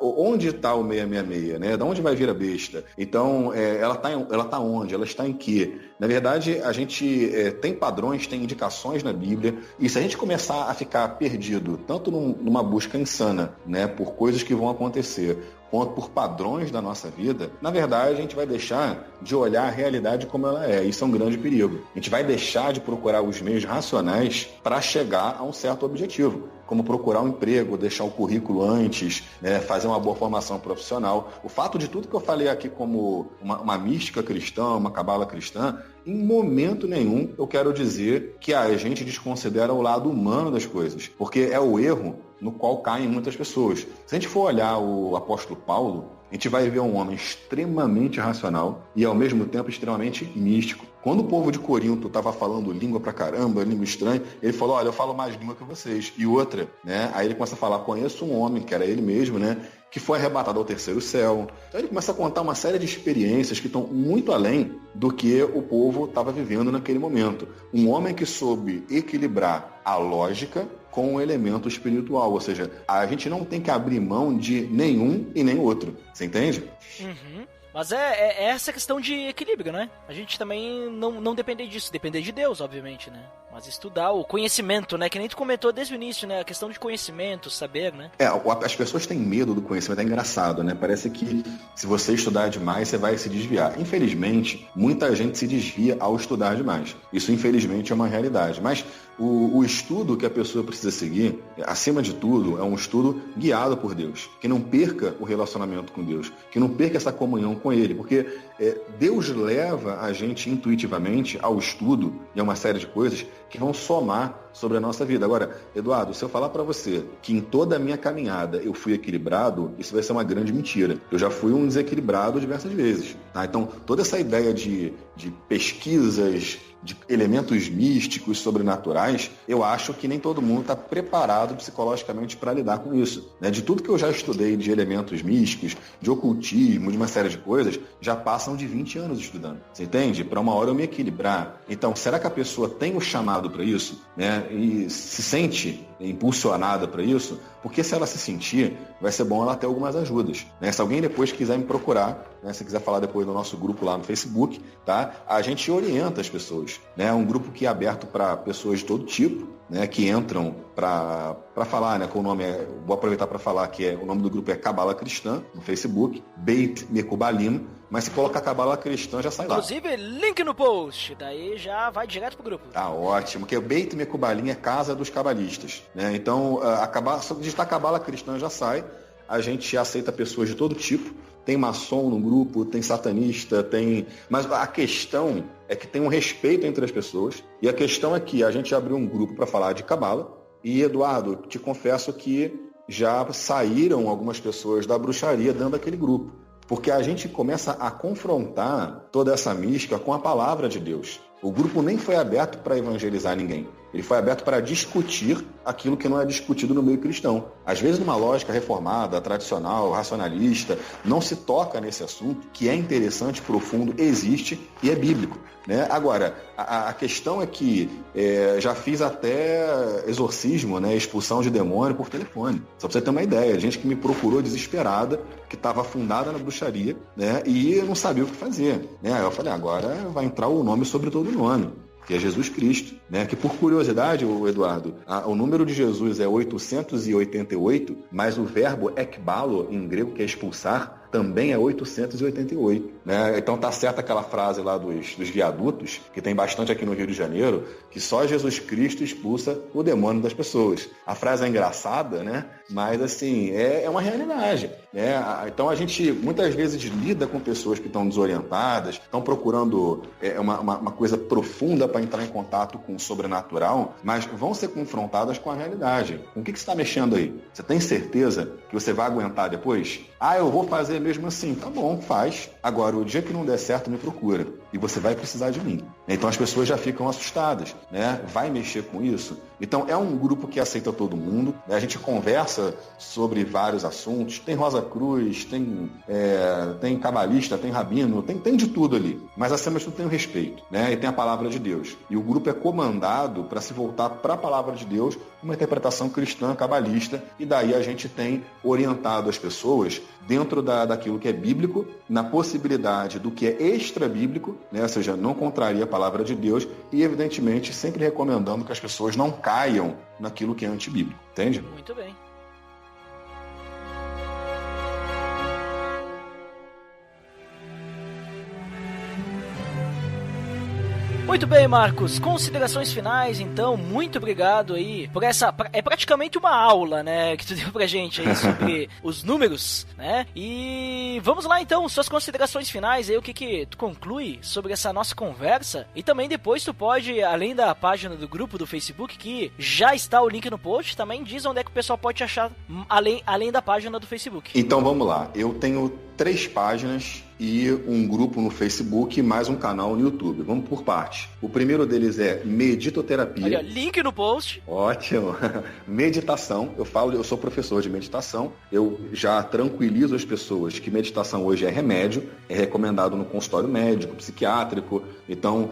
onde está o 666? Né? Da onde vai vir a besta? Então, ela está onde? Ela está em quê? Na verdade, a gente tem padrões, tem indicações na Bíblia, e se a gente começar a ficar perdido, tanto numa busca insana, né, por coisas que vão acontecer, quanto por padrões da nossa vida, na verdade a gente vai deixar de olhar a realidade como ela é. Isso é um grande perigo. A gente vai deixar de procurar os meios racionais para chegar a um certo objetivo, como procurar um emprego, deixar o currículo antes, né, fazer uma boa formação profissional. O fato de tudo que eu falei aqui como uma mística cristã, uma cabala cristã, em momento nenhum eu quero dizer que a gente desconsidera o lado humano das coisas, porque é o erro no qual caem muitas pessoas. Se a gente for olhar o apóstolo Paulo, a gente vai ver um homem extremamente racional e ao mesmo tempo extremamente místico. Quando o povo de Corinto estava falando língua pra caramba, língua estranha, ele falou, olha, eu falo mais língua que vocês. E outra, né? Aí ele começa a falar, conheço um homem, que era ele mesmo, né? Que foi arrebatado ao terceiro céu. Então ele começa a contar uma série de experiências que estão muito além do que o povo estava vivendo naquele momento. Um homem que soube equilibrar a lógica com o elemento espiritual, ou seja, a gente não tem que abrir mão de nenhum e nem outro. Você entende? Uhum. Mas é essa questão de equilíbrio, né? A gente também não depender disso, depender de Deus, obviamente, né? Mas estudar o conhecimento, né? Que nem tu comentou desde o início, né? A questão de conhecimento, saber, né? As pessoas têm medo do conhecimento, é engraçado, né? Parece que se você estudar demais, você vai se desviar. Infelizmente, muita gente se desvia ao estudar demais. Isso, infelizmente, é uma realidade. Mas O estudo que a pessoa precisa seguir, acima de tudo, é um estudo guiado por Deus. Que não perca o relacionamento com Deus, que não perca essa comunhão com Ele, porque Deus leva a gente intuitivamente ao estudo e a uma série de coisas que vão somar sobre a nossa vida. Agora, Eduardo, se eu falar para você que em toda a minha caminhada eu fui equilibrado, isso vai ser uma grande mentira. Eu já fui um desequilibrado diversas vezes. Tá? Então, toda essa ideia de pesquisas, de elementos místicos, sobrenaturais, eu acho que nem todo mundo está preparado psicologicamente para lidar com isso. Né? De tudo que eu já estudei de elementos místicos, de ocultismo, de uma série de coisas, já passam de 20 anos estudando. Você entende? Para uma hora eu me equilibrar. Então, será que a pessoa tem o chamado para isso? Né? E se sente impulsionada para isso? Porque se ela se sentir, vai ser bom ela ter algumas ajudas. Né? Se alguém depois quiser me procurar, né? Se quiser falar depois do nosso grupo lá no Facebook, tá? A gente orienta as pessoas. Né? É um grupo que é aberto para pessoas de todo tipo, né? Que entram para falar, né? Com o nome, vou aproveitar para falar que o nome do grupo é Cabala Cristã, no Facebook, Beit Mecubalim, mas se colocar Cabala Cristã já sai lá. Inclusive, link no post, daí já vai direto pro grupo. Tá ótimo, porque o Beit Mecubalim é casa dos cabalistas, né? Então, só digitar Cabala Cristã já sai, a gente aceita pessoas de todo tipo, tem maçom no grupo, tem satanista, mas a questão é que tem um respeito entre as pessoas, e a questão é que a gente abriu um grupo para falar de Cabala, e Eduardo, te confesso que já saíram algumas pessoas da bruxaria dentro daquele grupo. Porque a gente começa a confrontar toda essa mística com a palavra de Deus. O grupo nem foi aberto para evangelizar ninguém. Ele foi aberto para discutir aquilo que não é discutido no meio cristão. Às vezes, numa lógica reformada, tradicional, racionalista, não se toca nesse assunto, que é interessante, profundo, existe e é bíblico. Né? Agora, a questão é que já fiz até exorcismo, né? Expulsão de demônio por telefone. Só para você ter uma ideia, gente que me procurou desesperada, que estava afundada na bruxaria, né? E não sabia o que fazer. Né? Aí eu falei, agora vai entrar o nome sobre todo o nome, que é Jesus Cristo, né? Que por curiosidade, Eduardo, o número de Jesus é 888, mas o verbo ekbalo, em grego, que é expulsar, também é 888, né? Então tá certa aquela frase lá dos viadutos, que tem bastante aqui no Rio de Janeiro, que só Jesus Cristo expulsa o demônio das pessoas. A frase é engraçada, né? Mas assim, é uma realidade, né? Então a gente muitas vezes lida com pessoas que estão desorientadas, estão procurando uma coisa profunda para entrar em contato com o sobrenatural, mas vão ser confrontadas com a realidade. Com o que você está mexendo aí? Você tem certeza que você vai aguentar depois? Eu vou fazer mesmo assim. Tá bom, faz. Agora, o dia que não der certo, me procura. E você vai precisar de mim. Então as pessoas já ficam assustadas, né? Vai mexer com isso? Então é um grupo que aceita todo mundo, né? A gente conversa sobre vários assuntos. Tem Rosa Cruz, tem cabalista, tem rabino, tem de tudo ali. Mas acima de tudo tem o respeito, né? E tem a palavra de Deus. E o grupo é comandado para se voltar para a palavra de Deus, uma interpretação cristã, cabalista, e daí a gente tem orientado as pessoas dentro daquilo que é bíblico, na possibilidade do que é extra-bíblico, né? Ou seja, não contraria a palavra de Deus, e evidentemente sempre recomendando que as pessoas não caiam naquilo que é antibíblico, entende? Muito bem. Muito bem, Marcos. Considerações finais, então. Muito obrigado aí por essa... É praticamente uma aula, né, que tu deu pra gente aí sobre os números, né? E vamos lá, então, suas considerações finais aí, o que tu conclui sobre essa nossa conversa. E também depois tu pode, além da página do grupo do Facebook, que já está o link no post, também diz onde é que o pessoal pode te achar além da página do Facebook. Então vamos lá. Eu tenho 3 páginas e um grupo no Facebook e mais um canal no YouTube. Vamos por parte. O primeiro deles é Meditoterapia. Olha, link no post. Ótimo. Meditação. Eu sou professor de meditação. Eu já tranquilizo as pessoas que meditação hoje é remédio, é recomendado no consultório médico, psiquiátrico. Então,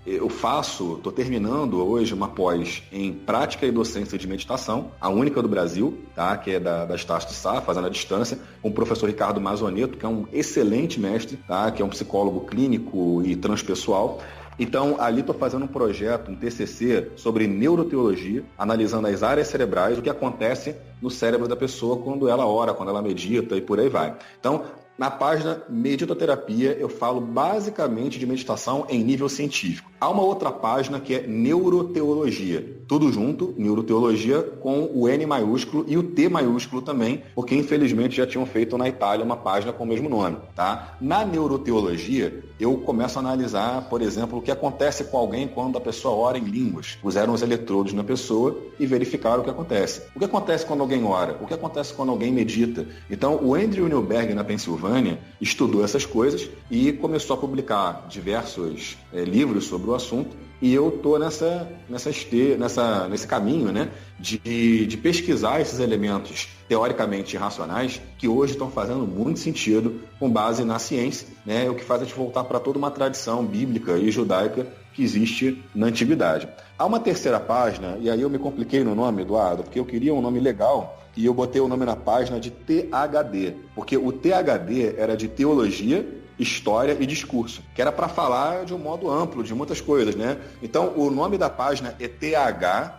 estou terminando hoje uma pós em prática e docência de meditação, a única do Brasil, tá? Que é da Estácio de Sá, fazendo à distância, com o professor Ricardo Mazoneto, que é um excelente mestre, tá? Que é um psicólogo clínico e transpessoal. Então, ali estou fazendo um projeto, um TCC, sobre neuroteologia, analisando as áreas cerebrais, o que acontece no cérebro da pessoa quando ela ora, quando ela medita e por aí vai. Então, Na página Meditoterapia, eu falo basicamente de meditação em nível científico. Há uma outra página que é Neuroteologia. Tudo junto, Neuroteologia, com o N maiúsculo e o T maiúsculo também, porque infelizmente já tinham feito na Itália uma página com o mesmo nome. Tá? Na Neuroteologia, eu começo a analisar, por exemplo, o que acontece com alguém quando a pessoa ora em línguas. Puseram os eletrodos na pessoa e verificaram o que acontece. O que acontece quando alguém ora? O que acontece quando alguém medita? Então, o Andrew Newberg, na Pensilvânia, estudou essas coisas e começou a publicar diversos livros sobre o assunto. E eu estou nesse caminho, né, de pesquisar esses elementos teoricamente irracionais que hoje estão fazendo muito sentido com base na ciência, né, o que faz a gente voltar para toda uma tradição bíblica e judaica que existe na antiguidade. Há uma terceira página, e aí eu me compliquei no nome, Eduardo, porque eu queria um nome legal e eu botei o nome na página de THD, porque o THD era de teologia, história e discurso, que era para falar de um modo amplo de muitas coisas, né? Então, o nome da página é th.d.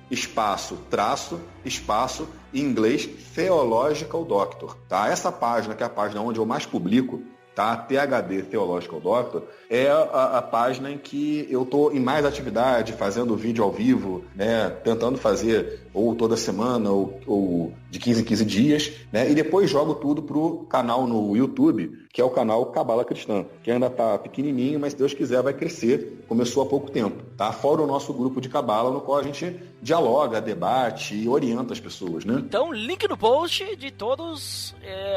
espaço, traço, espaço, em inglês, Theological Doctor. Tá? Essa página, que é a página onde eu mais publico, tá? THD Theological Doctor, é a página em que eu estou em mais atividade, fazendo vídeo ao vivo, né? Tentando fazer ou toda semana ou de 15 em 15 dias, né? E depois jogo tudo pro canal no YouTube, que é o canal Cabala Cristã, que ainda está pequenininho, mas se Deus quiser vai crescer, começou há pouco tempo, tá? Fora o nosso grupo de Cabala, no qual a gente dialoga, debate e orienta as pessoas, né? Então, link no post de todas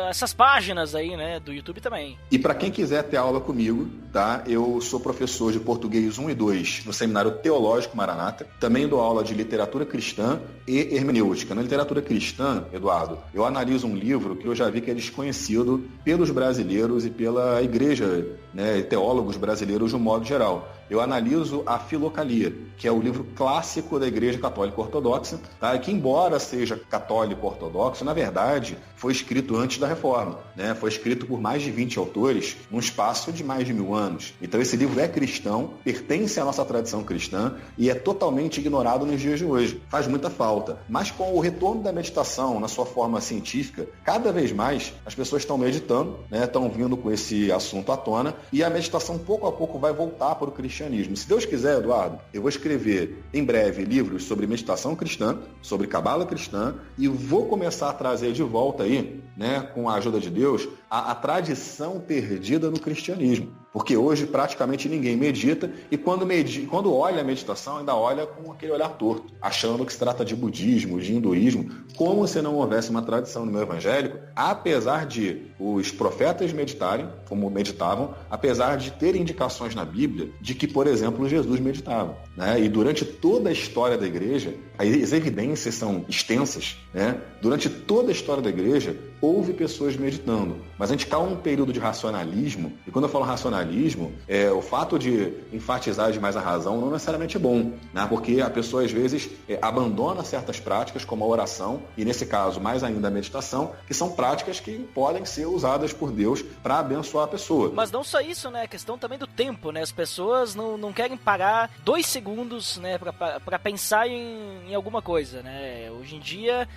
essas páginas aí, né, do YouTube também. E para quem quiser ter aula comigo, tá? Eu sou professor de português 1 e 2 no Seminário Teológico Maranata, também dou aula de literatura cristã e hermenêutica. Na literatura cristã, Eduardo, eu analiso um livro que eu já vi que é desconhecido pelos brasileiros e pela igreja, né, teólogos brasileiros de um modo geral. Eu analiso a Filocalia, que é o livro clássico da Igreja Católica Ortodoxa, tá? Que embora seja católico ortodoxo, na verdade, foi escrito antes da Reforma, né? Foi escrito por mais de 20 autores num espaço de mais de 1000 anos. Então esse livro é cristão, pertence à nossa tradição cristã e é totalmente ignorado nos dias de hoje. Faz muita falta. Mas com o retorno da meditação na sua forma científica, cada vez mais as pessoas estão meditando, né? Estão vindo com esse assunto à tona e a meditação pouco a pouco vai voltar para o cristianismo. Se Deus quiser, Eduardo, eu vou escrever em breve livros sobre meditação cristã, sobre cabala cristã e vou começar a trazer de volta aí, né, com a ajuda de Deus, a tradição perdida no cristianismo. Porque hoje praticamente ninguém medita e quando olha a meditação ainda olha com aquele olhar torto, achando que se trata de budismo, de hinduísmo, como se não houvesse uma tradição no meio evangélico, apesar de os profetas meditarem, como meditavam, apesar de terem indicações na Bíblia de que, por exemplo, Jesus meditava, né? E durante toda a história da igreja, as evidências são extensas, né? Durante toda a história da igreja, houve pessoas meditando. Mas a gente cai num período de racionalismo, e quando eu falo racionalismo, o fato de enfatizar demais a razão não necessariamente é bom, né? Porque a pessoa, às vezes, abandona certas práticas, como a oração, e nesse caso, mais ainda a meditação, que são práticas que podem ser usadas por Deus para abençoar a pessoa. Mas não só isso, né? A questão também do tempo, né? As pessoas não querem parar 2 segundos, né, para pensar em alguma coisa, né? Hoje em dia,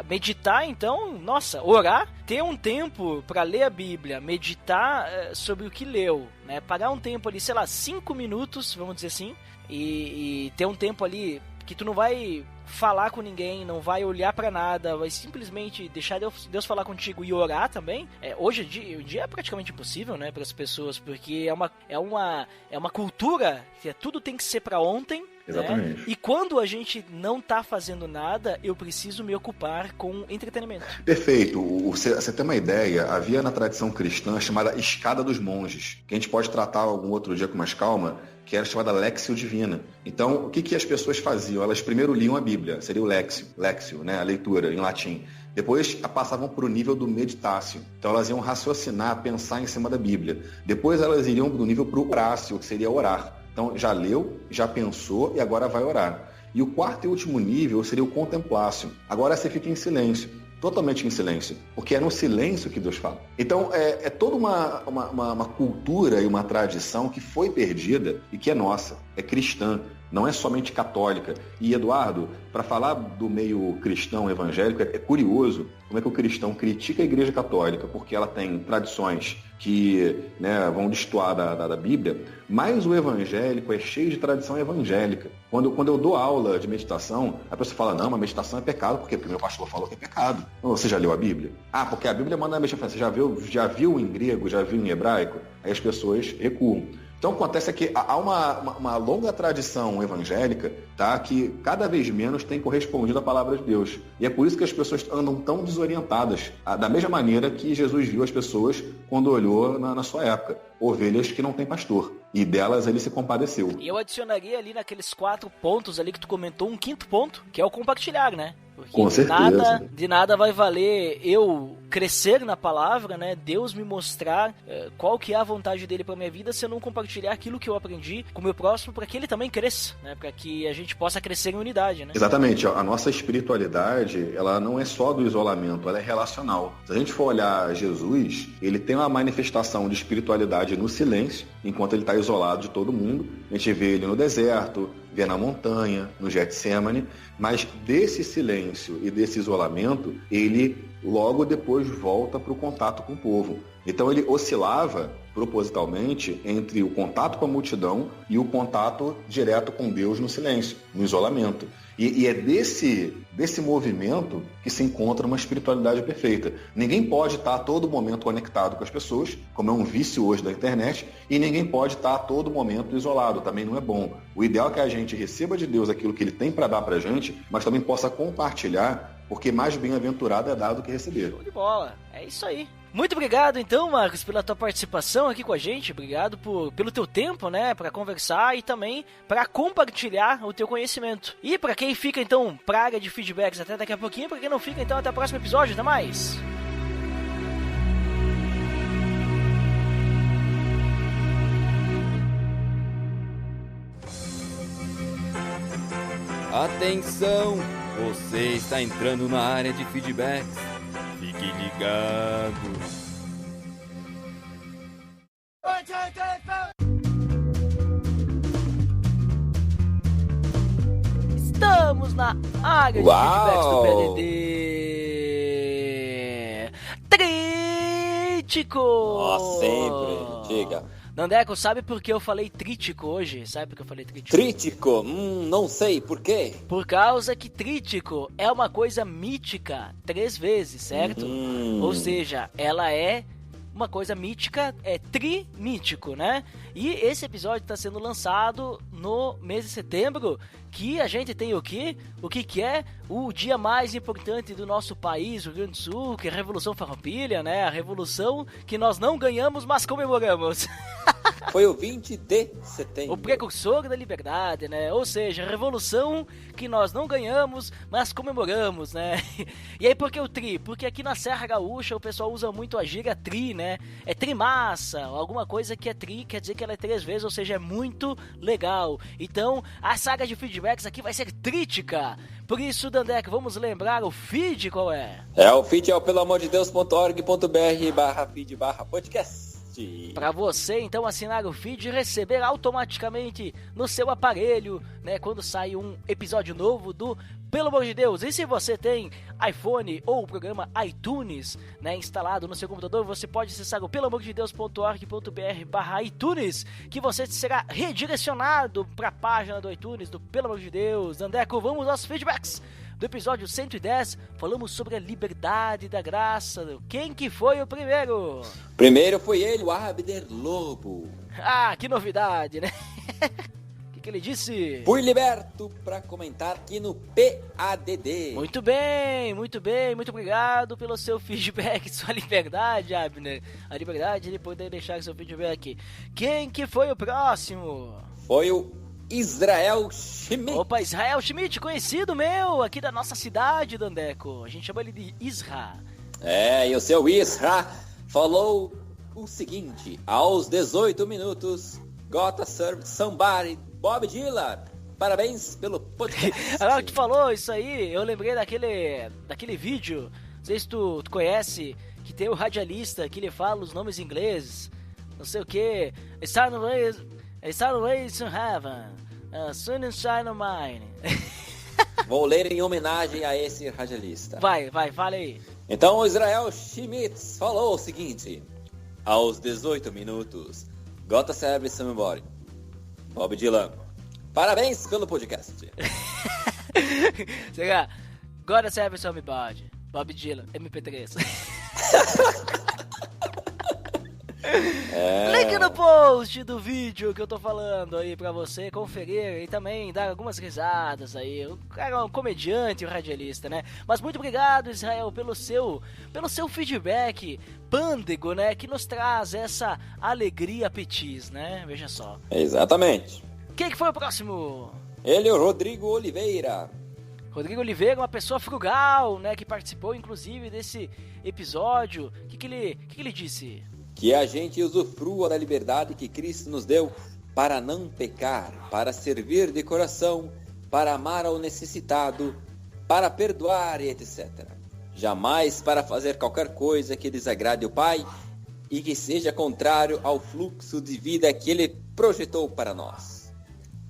meditar, então, nossa, orar, ter um tempo para ler a Bíblia, meditar sobre o que leu, né? Parar um tempo ali, sei lá, 5 minutos, vamos dizer assim, e ter um tempo ali que tu não vai falar com ninguém, não vai olhar pra nada, vai simplesmente deixar Deus falar contigo e orar também. Hoje em dia é praticamente impossível, né, para as pessoas, porque é uma cultura que tudo tem que ser pra ontem. Exatamente. Né? E quando a gente não tá fazendo nada, eu preciso me ocupar com entretenimento. Perfeito. Você tem uma ideia, havia na tradição cristã chamada Escada dos Monges, que a gente pode tratar algum outro dia com mais calma, que era chamada Lexio Divina. Então, o que as pessoas faziam? Elas primeiro liam a Bíblia, seria o Lexio, né, a leitura em latim. Depois passavam para o nível do meditácio. Então elas iam raciocinar, pensar em cima da Bíblia. Depois elas iriam do nível para o orácio, que seria orar. Então já leu, já pensou e agora vai orar. E o quarto e último nível seria o contemplácio. Agora você fica em silêncio, totalmente em silêncio, porque é no silêncio que Deus fala. Então é toda uma cultura e uma tradição que foi perdida e que é nossa, é cristã. não é somente católica. E, Eduardo, para falar do meio cristão evangélico, é curioso como é que o cristão critica a Igreja Católica, porque ela tem tradições que, né, vão destoar da Bíblia, mas o evangélico é cheio de tradição evangélica. Quando eu dou aula de meditação, a pessoa fala, não, mas meditação é pecado. Por quê? Porque meu pastor falou que é pecado. Você já leu a Bíblia? Ah, porque a Bíblia manda meditar. Você já viu em grego, já viu em hebraico? Aí as pessoas recuam. Então, acontece que há uma longa tradição evangélica, tá, que cada vez menos tem correspondido à palavra de Deus. E é por isso que as pessoas andam tão desorientadas, da mesma maneira que Jesus viu as pessoas quando olhou na sua época. Ovelhas que não têm pastor. E delas ele se compadeceu. E eu adicionaria ali naqueles 4 pontos ali que tu comentou um 5º ponto, que é o compartilhar, né? Porque com certeza. De nada vai valer eu crescer na palavra, né? Deus me mostrar qual que é a vontade dele para minha vida se eu não compartilhar aquilo que eu aprendi com o meu próximo para que ele também cresça, né? Para que a gente possa crescer em unidade, né? Exatamente. A nossa espiritualidade, ela não é só do isolamento, ela é relacional. Se a gente for olhar Jesus, ele tem uma manifestação de espiritualidade no silêncio, enquanto ele está isolado de todo mundo. A gente vê ele no deserto, vê na montanha, no Getsemane, mas desse silêncio e desse isolamento, ele logo depois volta para o contato com o povo. Então ele oscilava propositalmente entre o contato com a multidão e o contato direto com Deus no silêncio, no isolamento. E é desse movimento que se encontra uma espiritualidade perfeita. Ninguém pode estar a todo momento conectado com as pessoas, como é um vício hoje da internet, e ninguém pode estar a todo momento isolado, também não é bom. O ideal é que a gente receba de Deus aquilo que ele tem para dar para a gente, mas também possa compartilhar, porque mais bem-aventurado é dar do que receber. Show de bola, é isso aí. Muito obrigado, então, Marcos, pela tua participação aqui com a gente. Obrigado pelo teu tempo, né, para conversar e também para compartilhar o teu conhecimento. E para quem fica, então, praga de feedbacks até daqui a pouquinho, para quem não fica, então, até o próximo episódio. Até mais! Atenção! Você está entrando na área de feedbacks. Fique ligado. Estamos na área de feedbacks do PDD. Trítico! Sempre, diga. Nandeco, sabe por que eu falei trítico hoje? Sabe por que eu falei trítico? Trítico? Não sei, por quê? Por causa que trítico é uma coisa mítica 3 vezes, certo? Ou seja, ela é uma coisa mítica, é trimítico, né? E esse episódio está sendo lançado no mês de setembro, que a gente tem o quê? O que é o dia mais importante do nosso país, o Rio Grande do Sul, que é a Revolução Farroupilha, né? A revolução que nós não ganhamos, mas comemoramos. Foi o 20 de setembro. O precursor da liberdade, né? Ou seja, a revolução que nós não ganhamos, mas comemoramos, né? E aí por que o tri? Porque aqui na Serra Gaúcha o pessoal usa muito a gíria tri, né? É trimassa, alguma coisa que é tri, quer dizer que ela é 3 vezes, ou seja, é muito legal. Então, a saga de feedbacks aqui vai ser trítica. Por isso, Dandeco, vamos lembrar o feed qual é? O feed é o pelamordedeus.org.br/feed/podcast. Para você, então, assinar o feed e receber automaticamente no seu aparelho, né, quando sai um episódio novo do Pelo Amor de Deus. E se você tem iPhone ou o programa iTunes, né, instalado no seu computador, você pode acessar o pelamordedeus.org.br/iTunes, que você será redirecionado para a página do iTunes do Pelo Amor de Deus. Dandeco, vamos aos feedbacks. Do episódio 110, falamos sobre a liberdade da graça. Quem que foi o primeiro? Primeiro foi ele, o Abner Lobo. Ah, que novidade, né? O que ele disse? Fui liberto para comentar aqui no PADD. Muito bem, muito bem. Muito obrigado pelo seu feedback, sua liberdade, Abner. A liberdade de poder deixar seu feedback. Quem que foi o próximo? Foi o Israel Schmidt. Opa, Israel Schmidt, conhecido meu, aqui da nossa cidade, Dandeco. A gente chama ele de Isra. E o seu Isra falou o seguinte: aos 18 minutos, Gotta Serve Somebody, Bob Dylan. Parabéns pelo podcast. Agora que tu falou isso aí, eu lembrei daquele vídeo, não sei se tu conhece, que tem o radialista que ele fala os nomes ingleses, não sei o que, Starting Ways to Heaven, Sunshine of Mine. Vou ler em homenagem a esse radialista. Vai, fala aí. Então o Israel Schmitz falou o seguinte: aos 18 minutos, God Save Somebody. Bob Dylan, parabéns pelo podcast. Será? God Save Somebody. Bob Dylan, MP3. Link no post do vídeo que eu tô falando aí pra você conferir e também dar algumas risadas aí. O cara é um comediante, um radialista, né? Mas muito obrigado, Israel, pelo seu feedback pândego, né? Que nos traz essa alegria petis, né? Veja só. Exatamente. Quem que foi o próximo? Ele é o Rodrigo Oliveira. Rodrigo Oliveira, uma pessoa frugal, né? Que participou, inclusive, desse episódio. O que ele disse? Que a gente usufrua da liberdade que Cristo nos deu para não pecar, para servir de coração, para amar ao necessitado, para perdoar e etc. Jamais para fazer qualquer coisa que desagrade o Pai e que seja contrário ao fluxo de vida que Ele projetou para nós.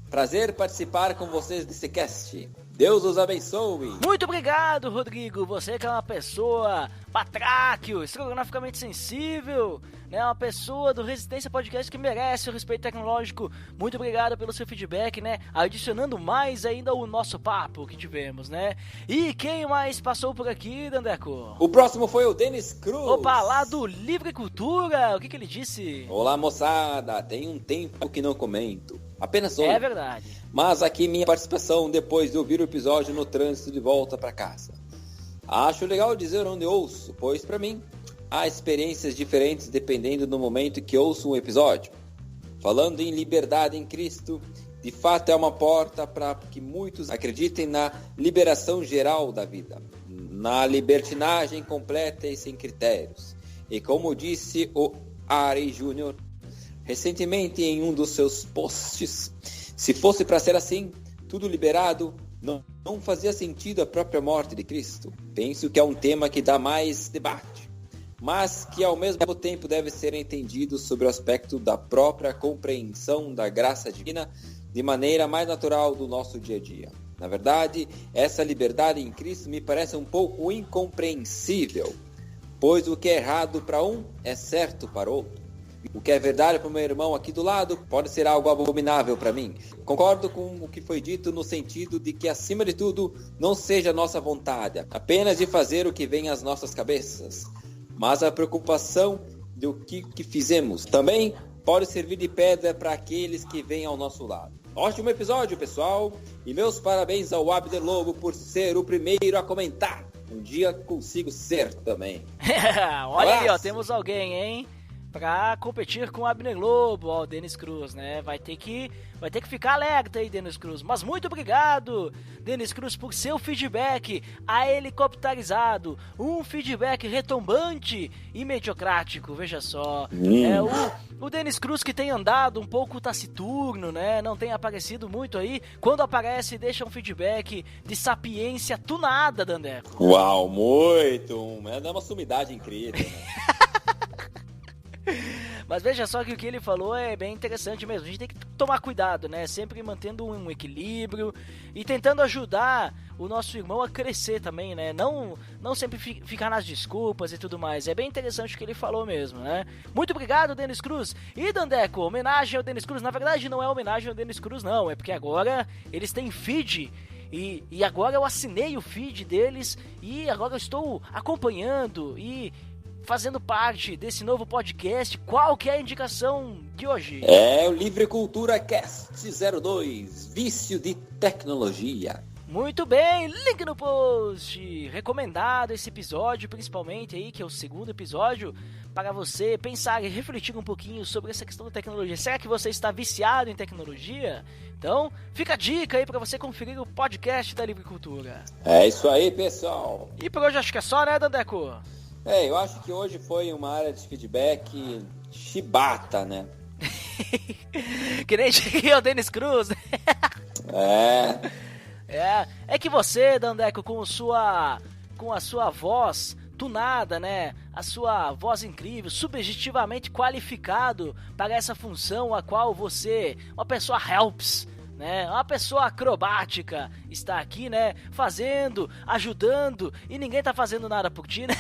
Prazer participar com vocês desse cast. Deus os abençoe. Muito obrigado, Rodrigo. Você que é uma pessoa patráquio, estrogonoficamente sensível, né? Uma pessoa do Resistência Podcast que merece o respeito tecnológico. Muito obrigado pelo seu feedback, né? Adicionando mais ainda o nosso papo que tivemos, né? E quem mais passou por aqui, Dandeco? O próximo foi o Denis Cruz. Opa, lá do Livre Cultura. O que ele disse? Olá, moçada. Tem um tempo que não comento. Apenas hoje. É verdade. Mas aqui minha participação depois de ouvir o episódio no trânsito de volta para casa. Acho legal dizer onde ouço, pois para mim há experiências diferentes dependendo do momento que ouço um episódio. Falando em liberdade em Cristo, de fato é uma porta para que muitos acreditem na liberação geral da vida, na libertinagem completa e sem critérios. E como disse o Ari Júnior recentemente em um dos seus posts, se fosse para ser assim, tudo liberado, não fazia sentido a própria morte de Cristo. Penso que é um tema que dá mais debate, mas que ao mesmo tempo deve ser entendido sobre o aspecto da própria compreensão da graça divina de maneira mais natural do nosso dia a dia. Na verdade, essa liberdade em Cristo me parece um pouco incompreensível, pois o que é errado para um é certo para outro. O que é verdade para o meu irmão aqui do lado pode ser algo abominável para mim. Concordo com o que foi dito no sentido de que, acima de tudo, não seja nossa vontade, apenas de fazer o que vem às nossas cabeças, mas a preocupação do que fizemos. Também pode servir de pedra para aqueles que vêm ao nosso lado. Ótimo episódio, pessoal, e meus parabéns ao Abner Lobo por ser o primeiro a comentar. Um dia consigo ser também. Olha aí, ó, temos alguém, hein? Pra competir com o Abner Lobo, ó, o Denis Cruz, né? Vai ter que ficar alerta aí, Denis Cruz. Mas muito obrigado, Denis Cruz, por seu feedback helicopterizado. Um feedback retumbante e mediocrático, veja só. O Denis Cruz que tem andado um pouco taciturno, né? Não tem aparecido muito aí. Quando aparece, deixa um feedback de sapiência tunada, Dandeco. Uau, muito! É uma sumidade incrível, né? Mas veja só que o que ele falou é bem interessante mesmo. A gente tem que tomar cuidado, né? Sempre mantendo um equilíbrio e tentando ajudar o nosso irmão a crescer também, né? Não sempre ficar nas desculpas e tudo mais. É bem interessante o que ele falou mesmo, né? Muito obrigado, Denis Cruz. E, Dandeco, homenagem ao Denis Cruz. Na verdade, não é homenagem ao Denis Cruz, não. É porque agora eles têm feed. E agora eu assinei o feed deles e agora eu estou acompanhando e fazendo parte desse novo podcast. Qual que é a indicação de hoje? É o Livre Cultura Cast 02, Vício de Tecnologia. Muito bem, link no post. Recomendado esse episódio, principalmente aí, que é o segundo episódio, para você pensar e refletir um pouquinho sobre essa questão da tecnologia. Será que você está viciado em tecnologia? Então, fica a dica aí para você conferir o podcast da Livre Cultura. É isso aí, pessoal. E por hoje acho que é só, né, Dandeco? Eu acho que hoje foi uma área de feedback chibata, né? Que nem diria o Denis Cruz. É que você, Dandeco, com a sua voz tunada, né? A sua voz incrível, subjetivamente qualificado para essa função a qual você, uma pessoa helps, né? Uma pessoa acrobática está aqui, né? Fazendo, ajudando, e ninguém tá fazendo nada por ti, né?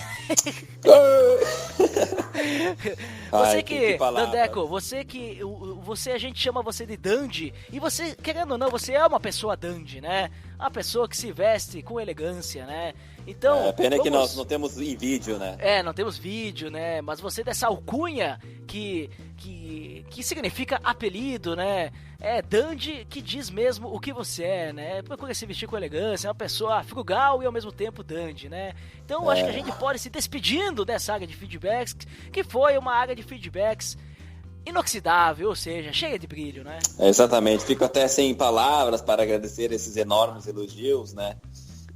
Você que Dandeco, você a gente chama você de dandy, e você, querendo ou não, você é uma pessoa dandy, né? Uma pessoa que se veste com elegância, né? Então, pena que nós não temos em vídeo, né? Não temos vídeo, né? Mas você dessa alcunha que significa apelido, né? É dandy, que diz mesmo o que você é, né? Procura se vestir com elegância, é uma pessoa frugal e ao mesmo tempo dandy, né? Então, acho que a gente pode se despedindo dessa área de feedbacks, que foi uma área de feedbacks inoxidável, ou seja, cheia de brilho, né? Exatamente, fico até sem palavras para agradecer esses enormes elogios, né?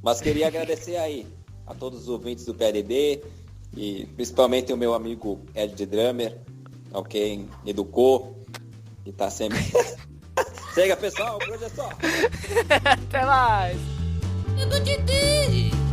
Mas queria agradecer aí a todos os ouvintes do PLD e principalmente o meu amigo Ed Drummer, quem educou e tá sempre... Chega, pessoal, por hoje é só. Até mais. Medo de Deus.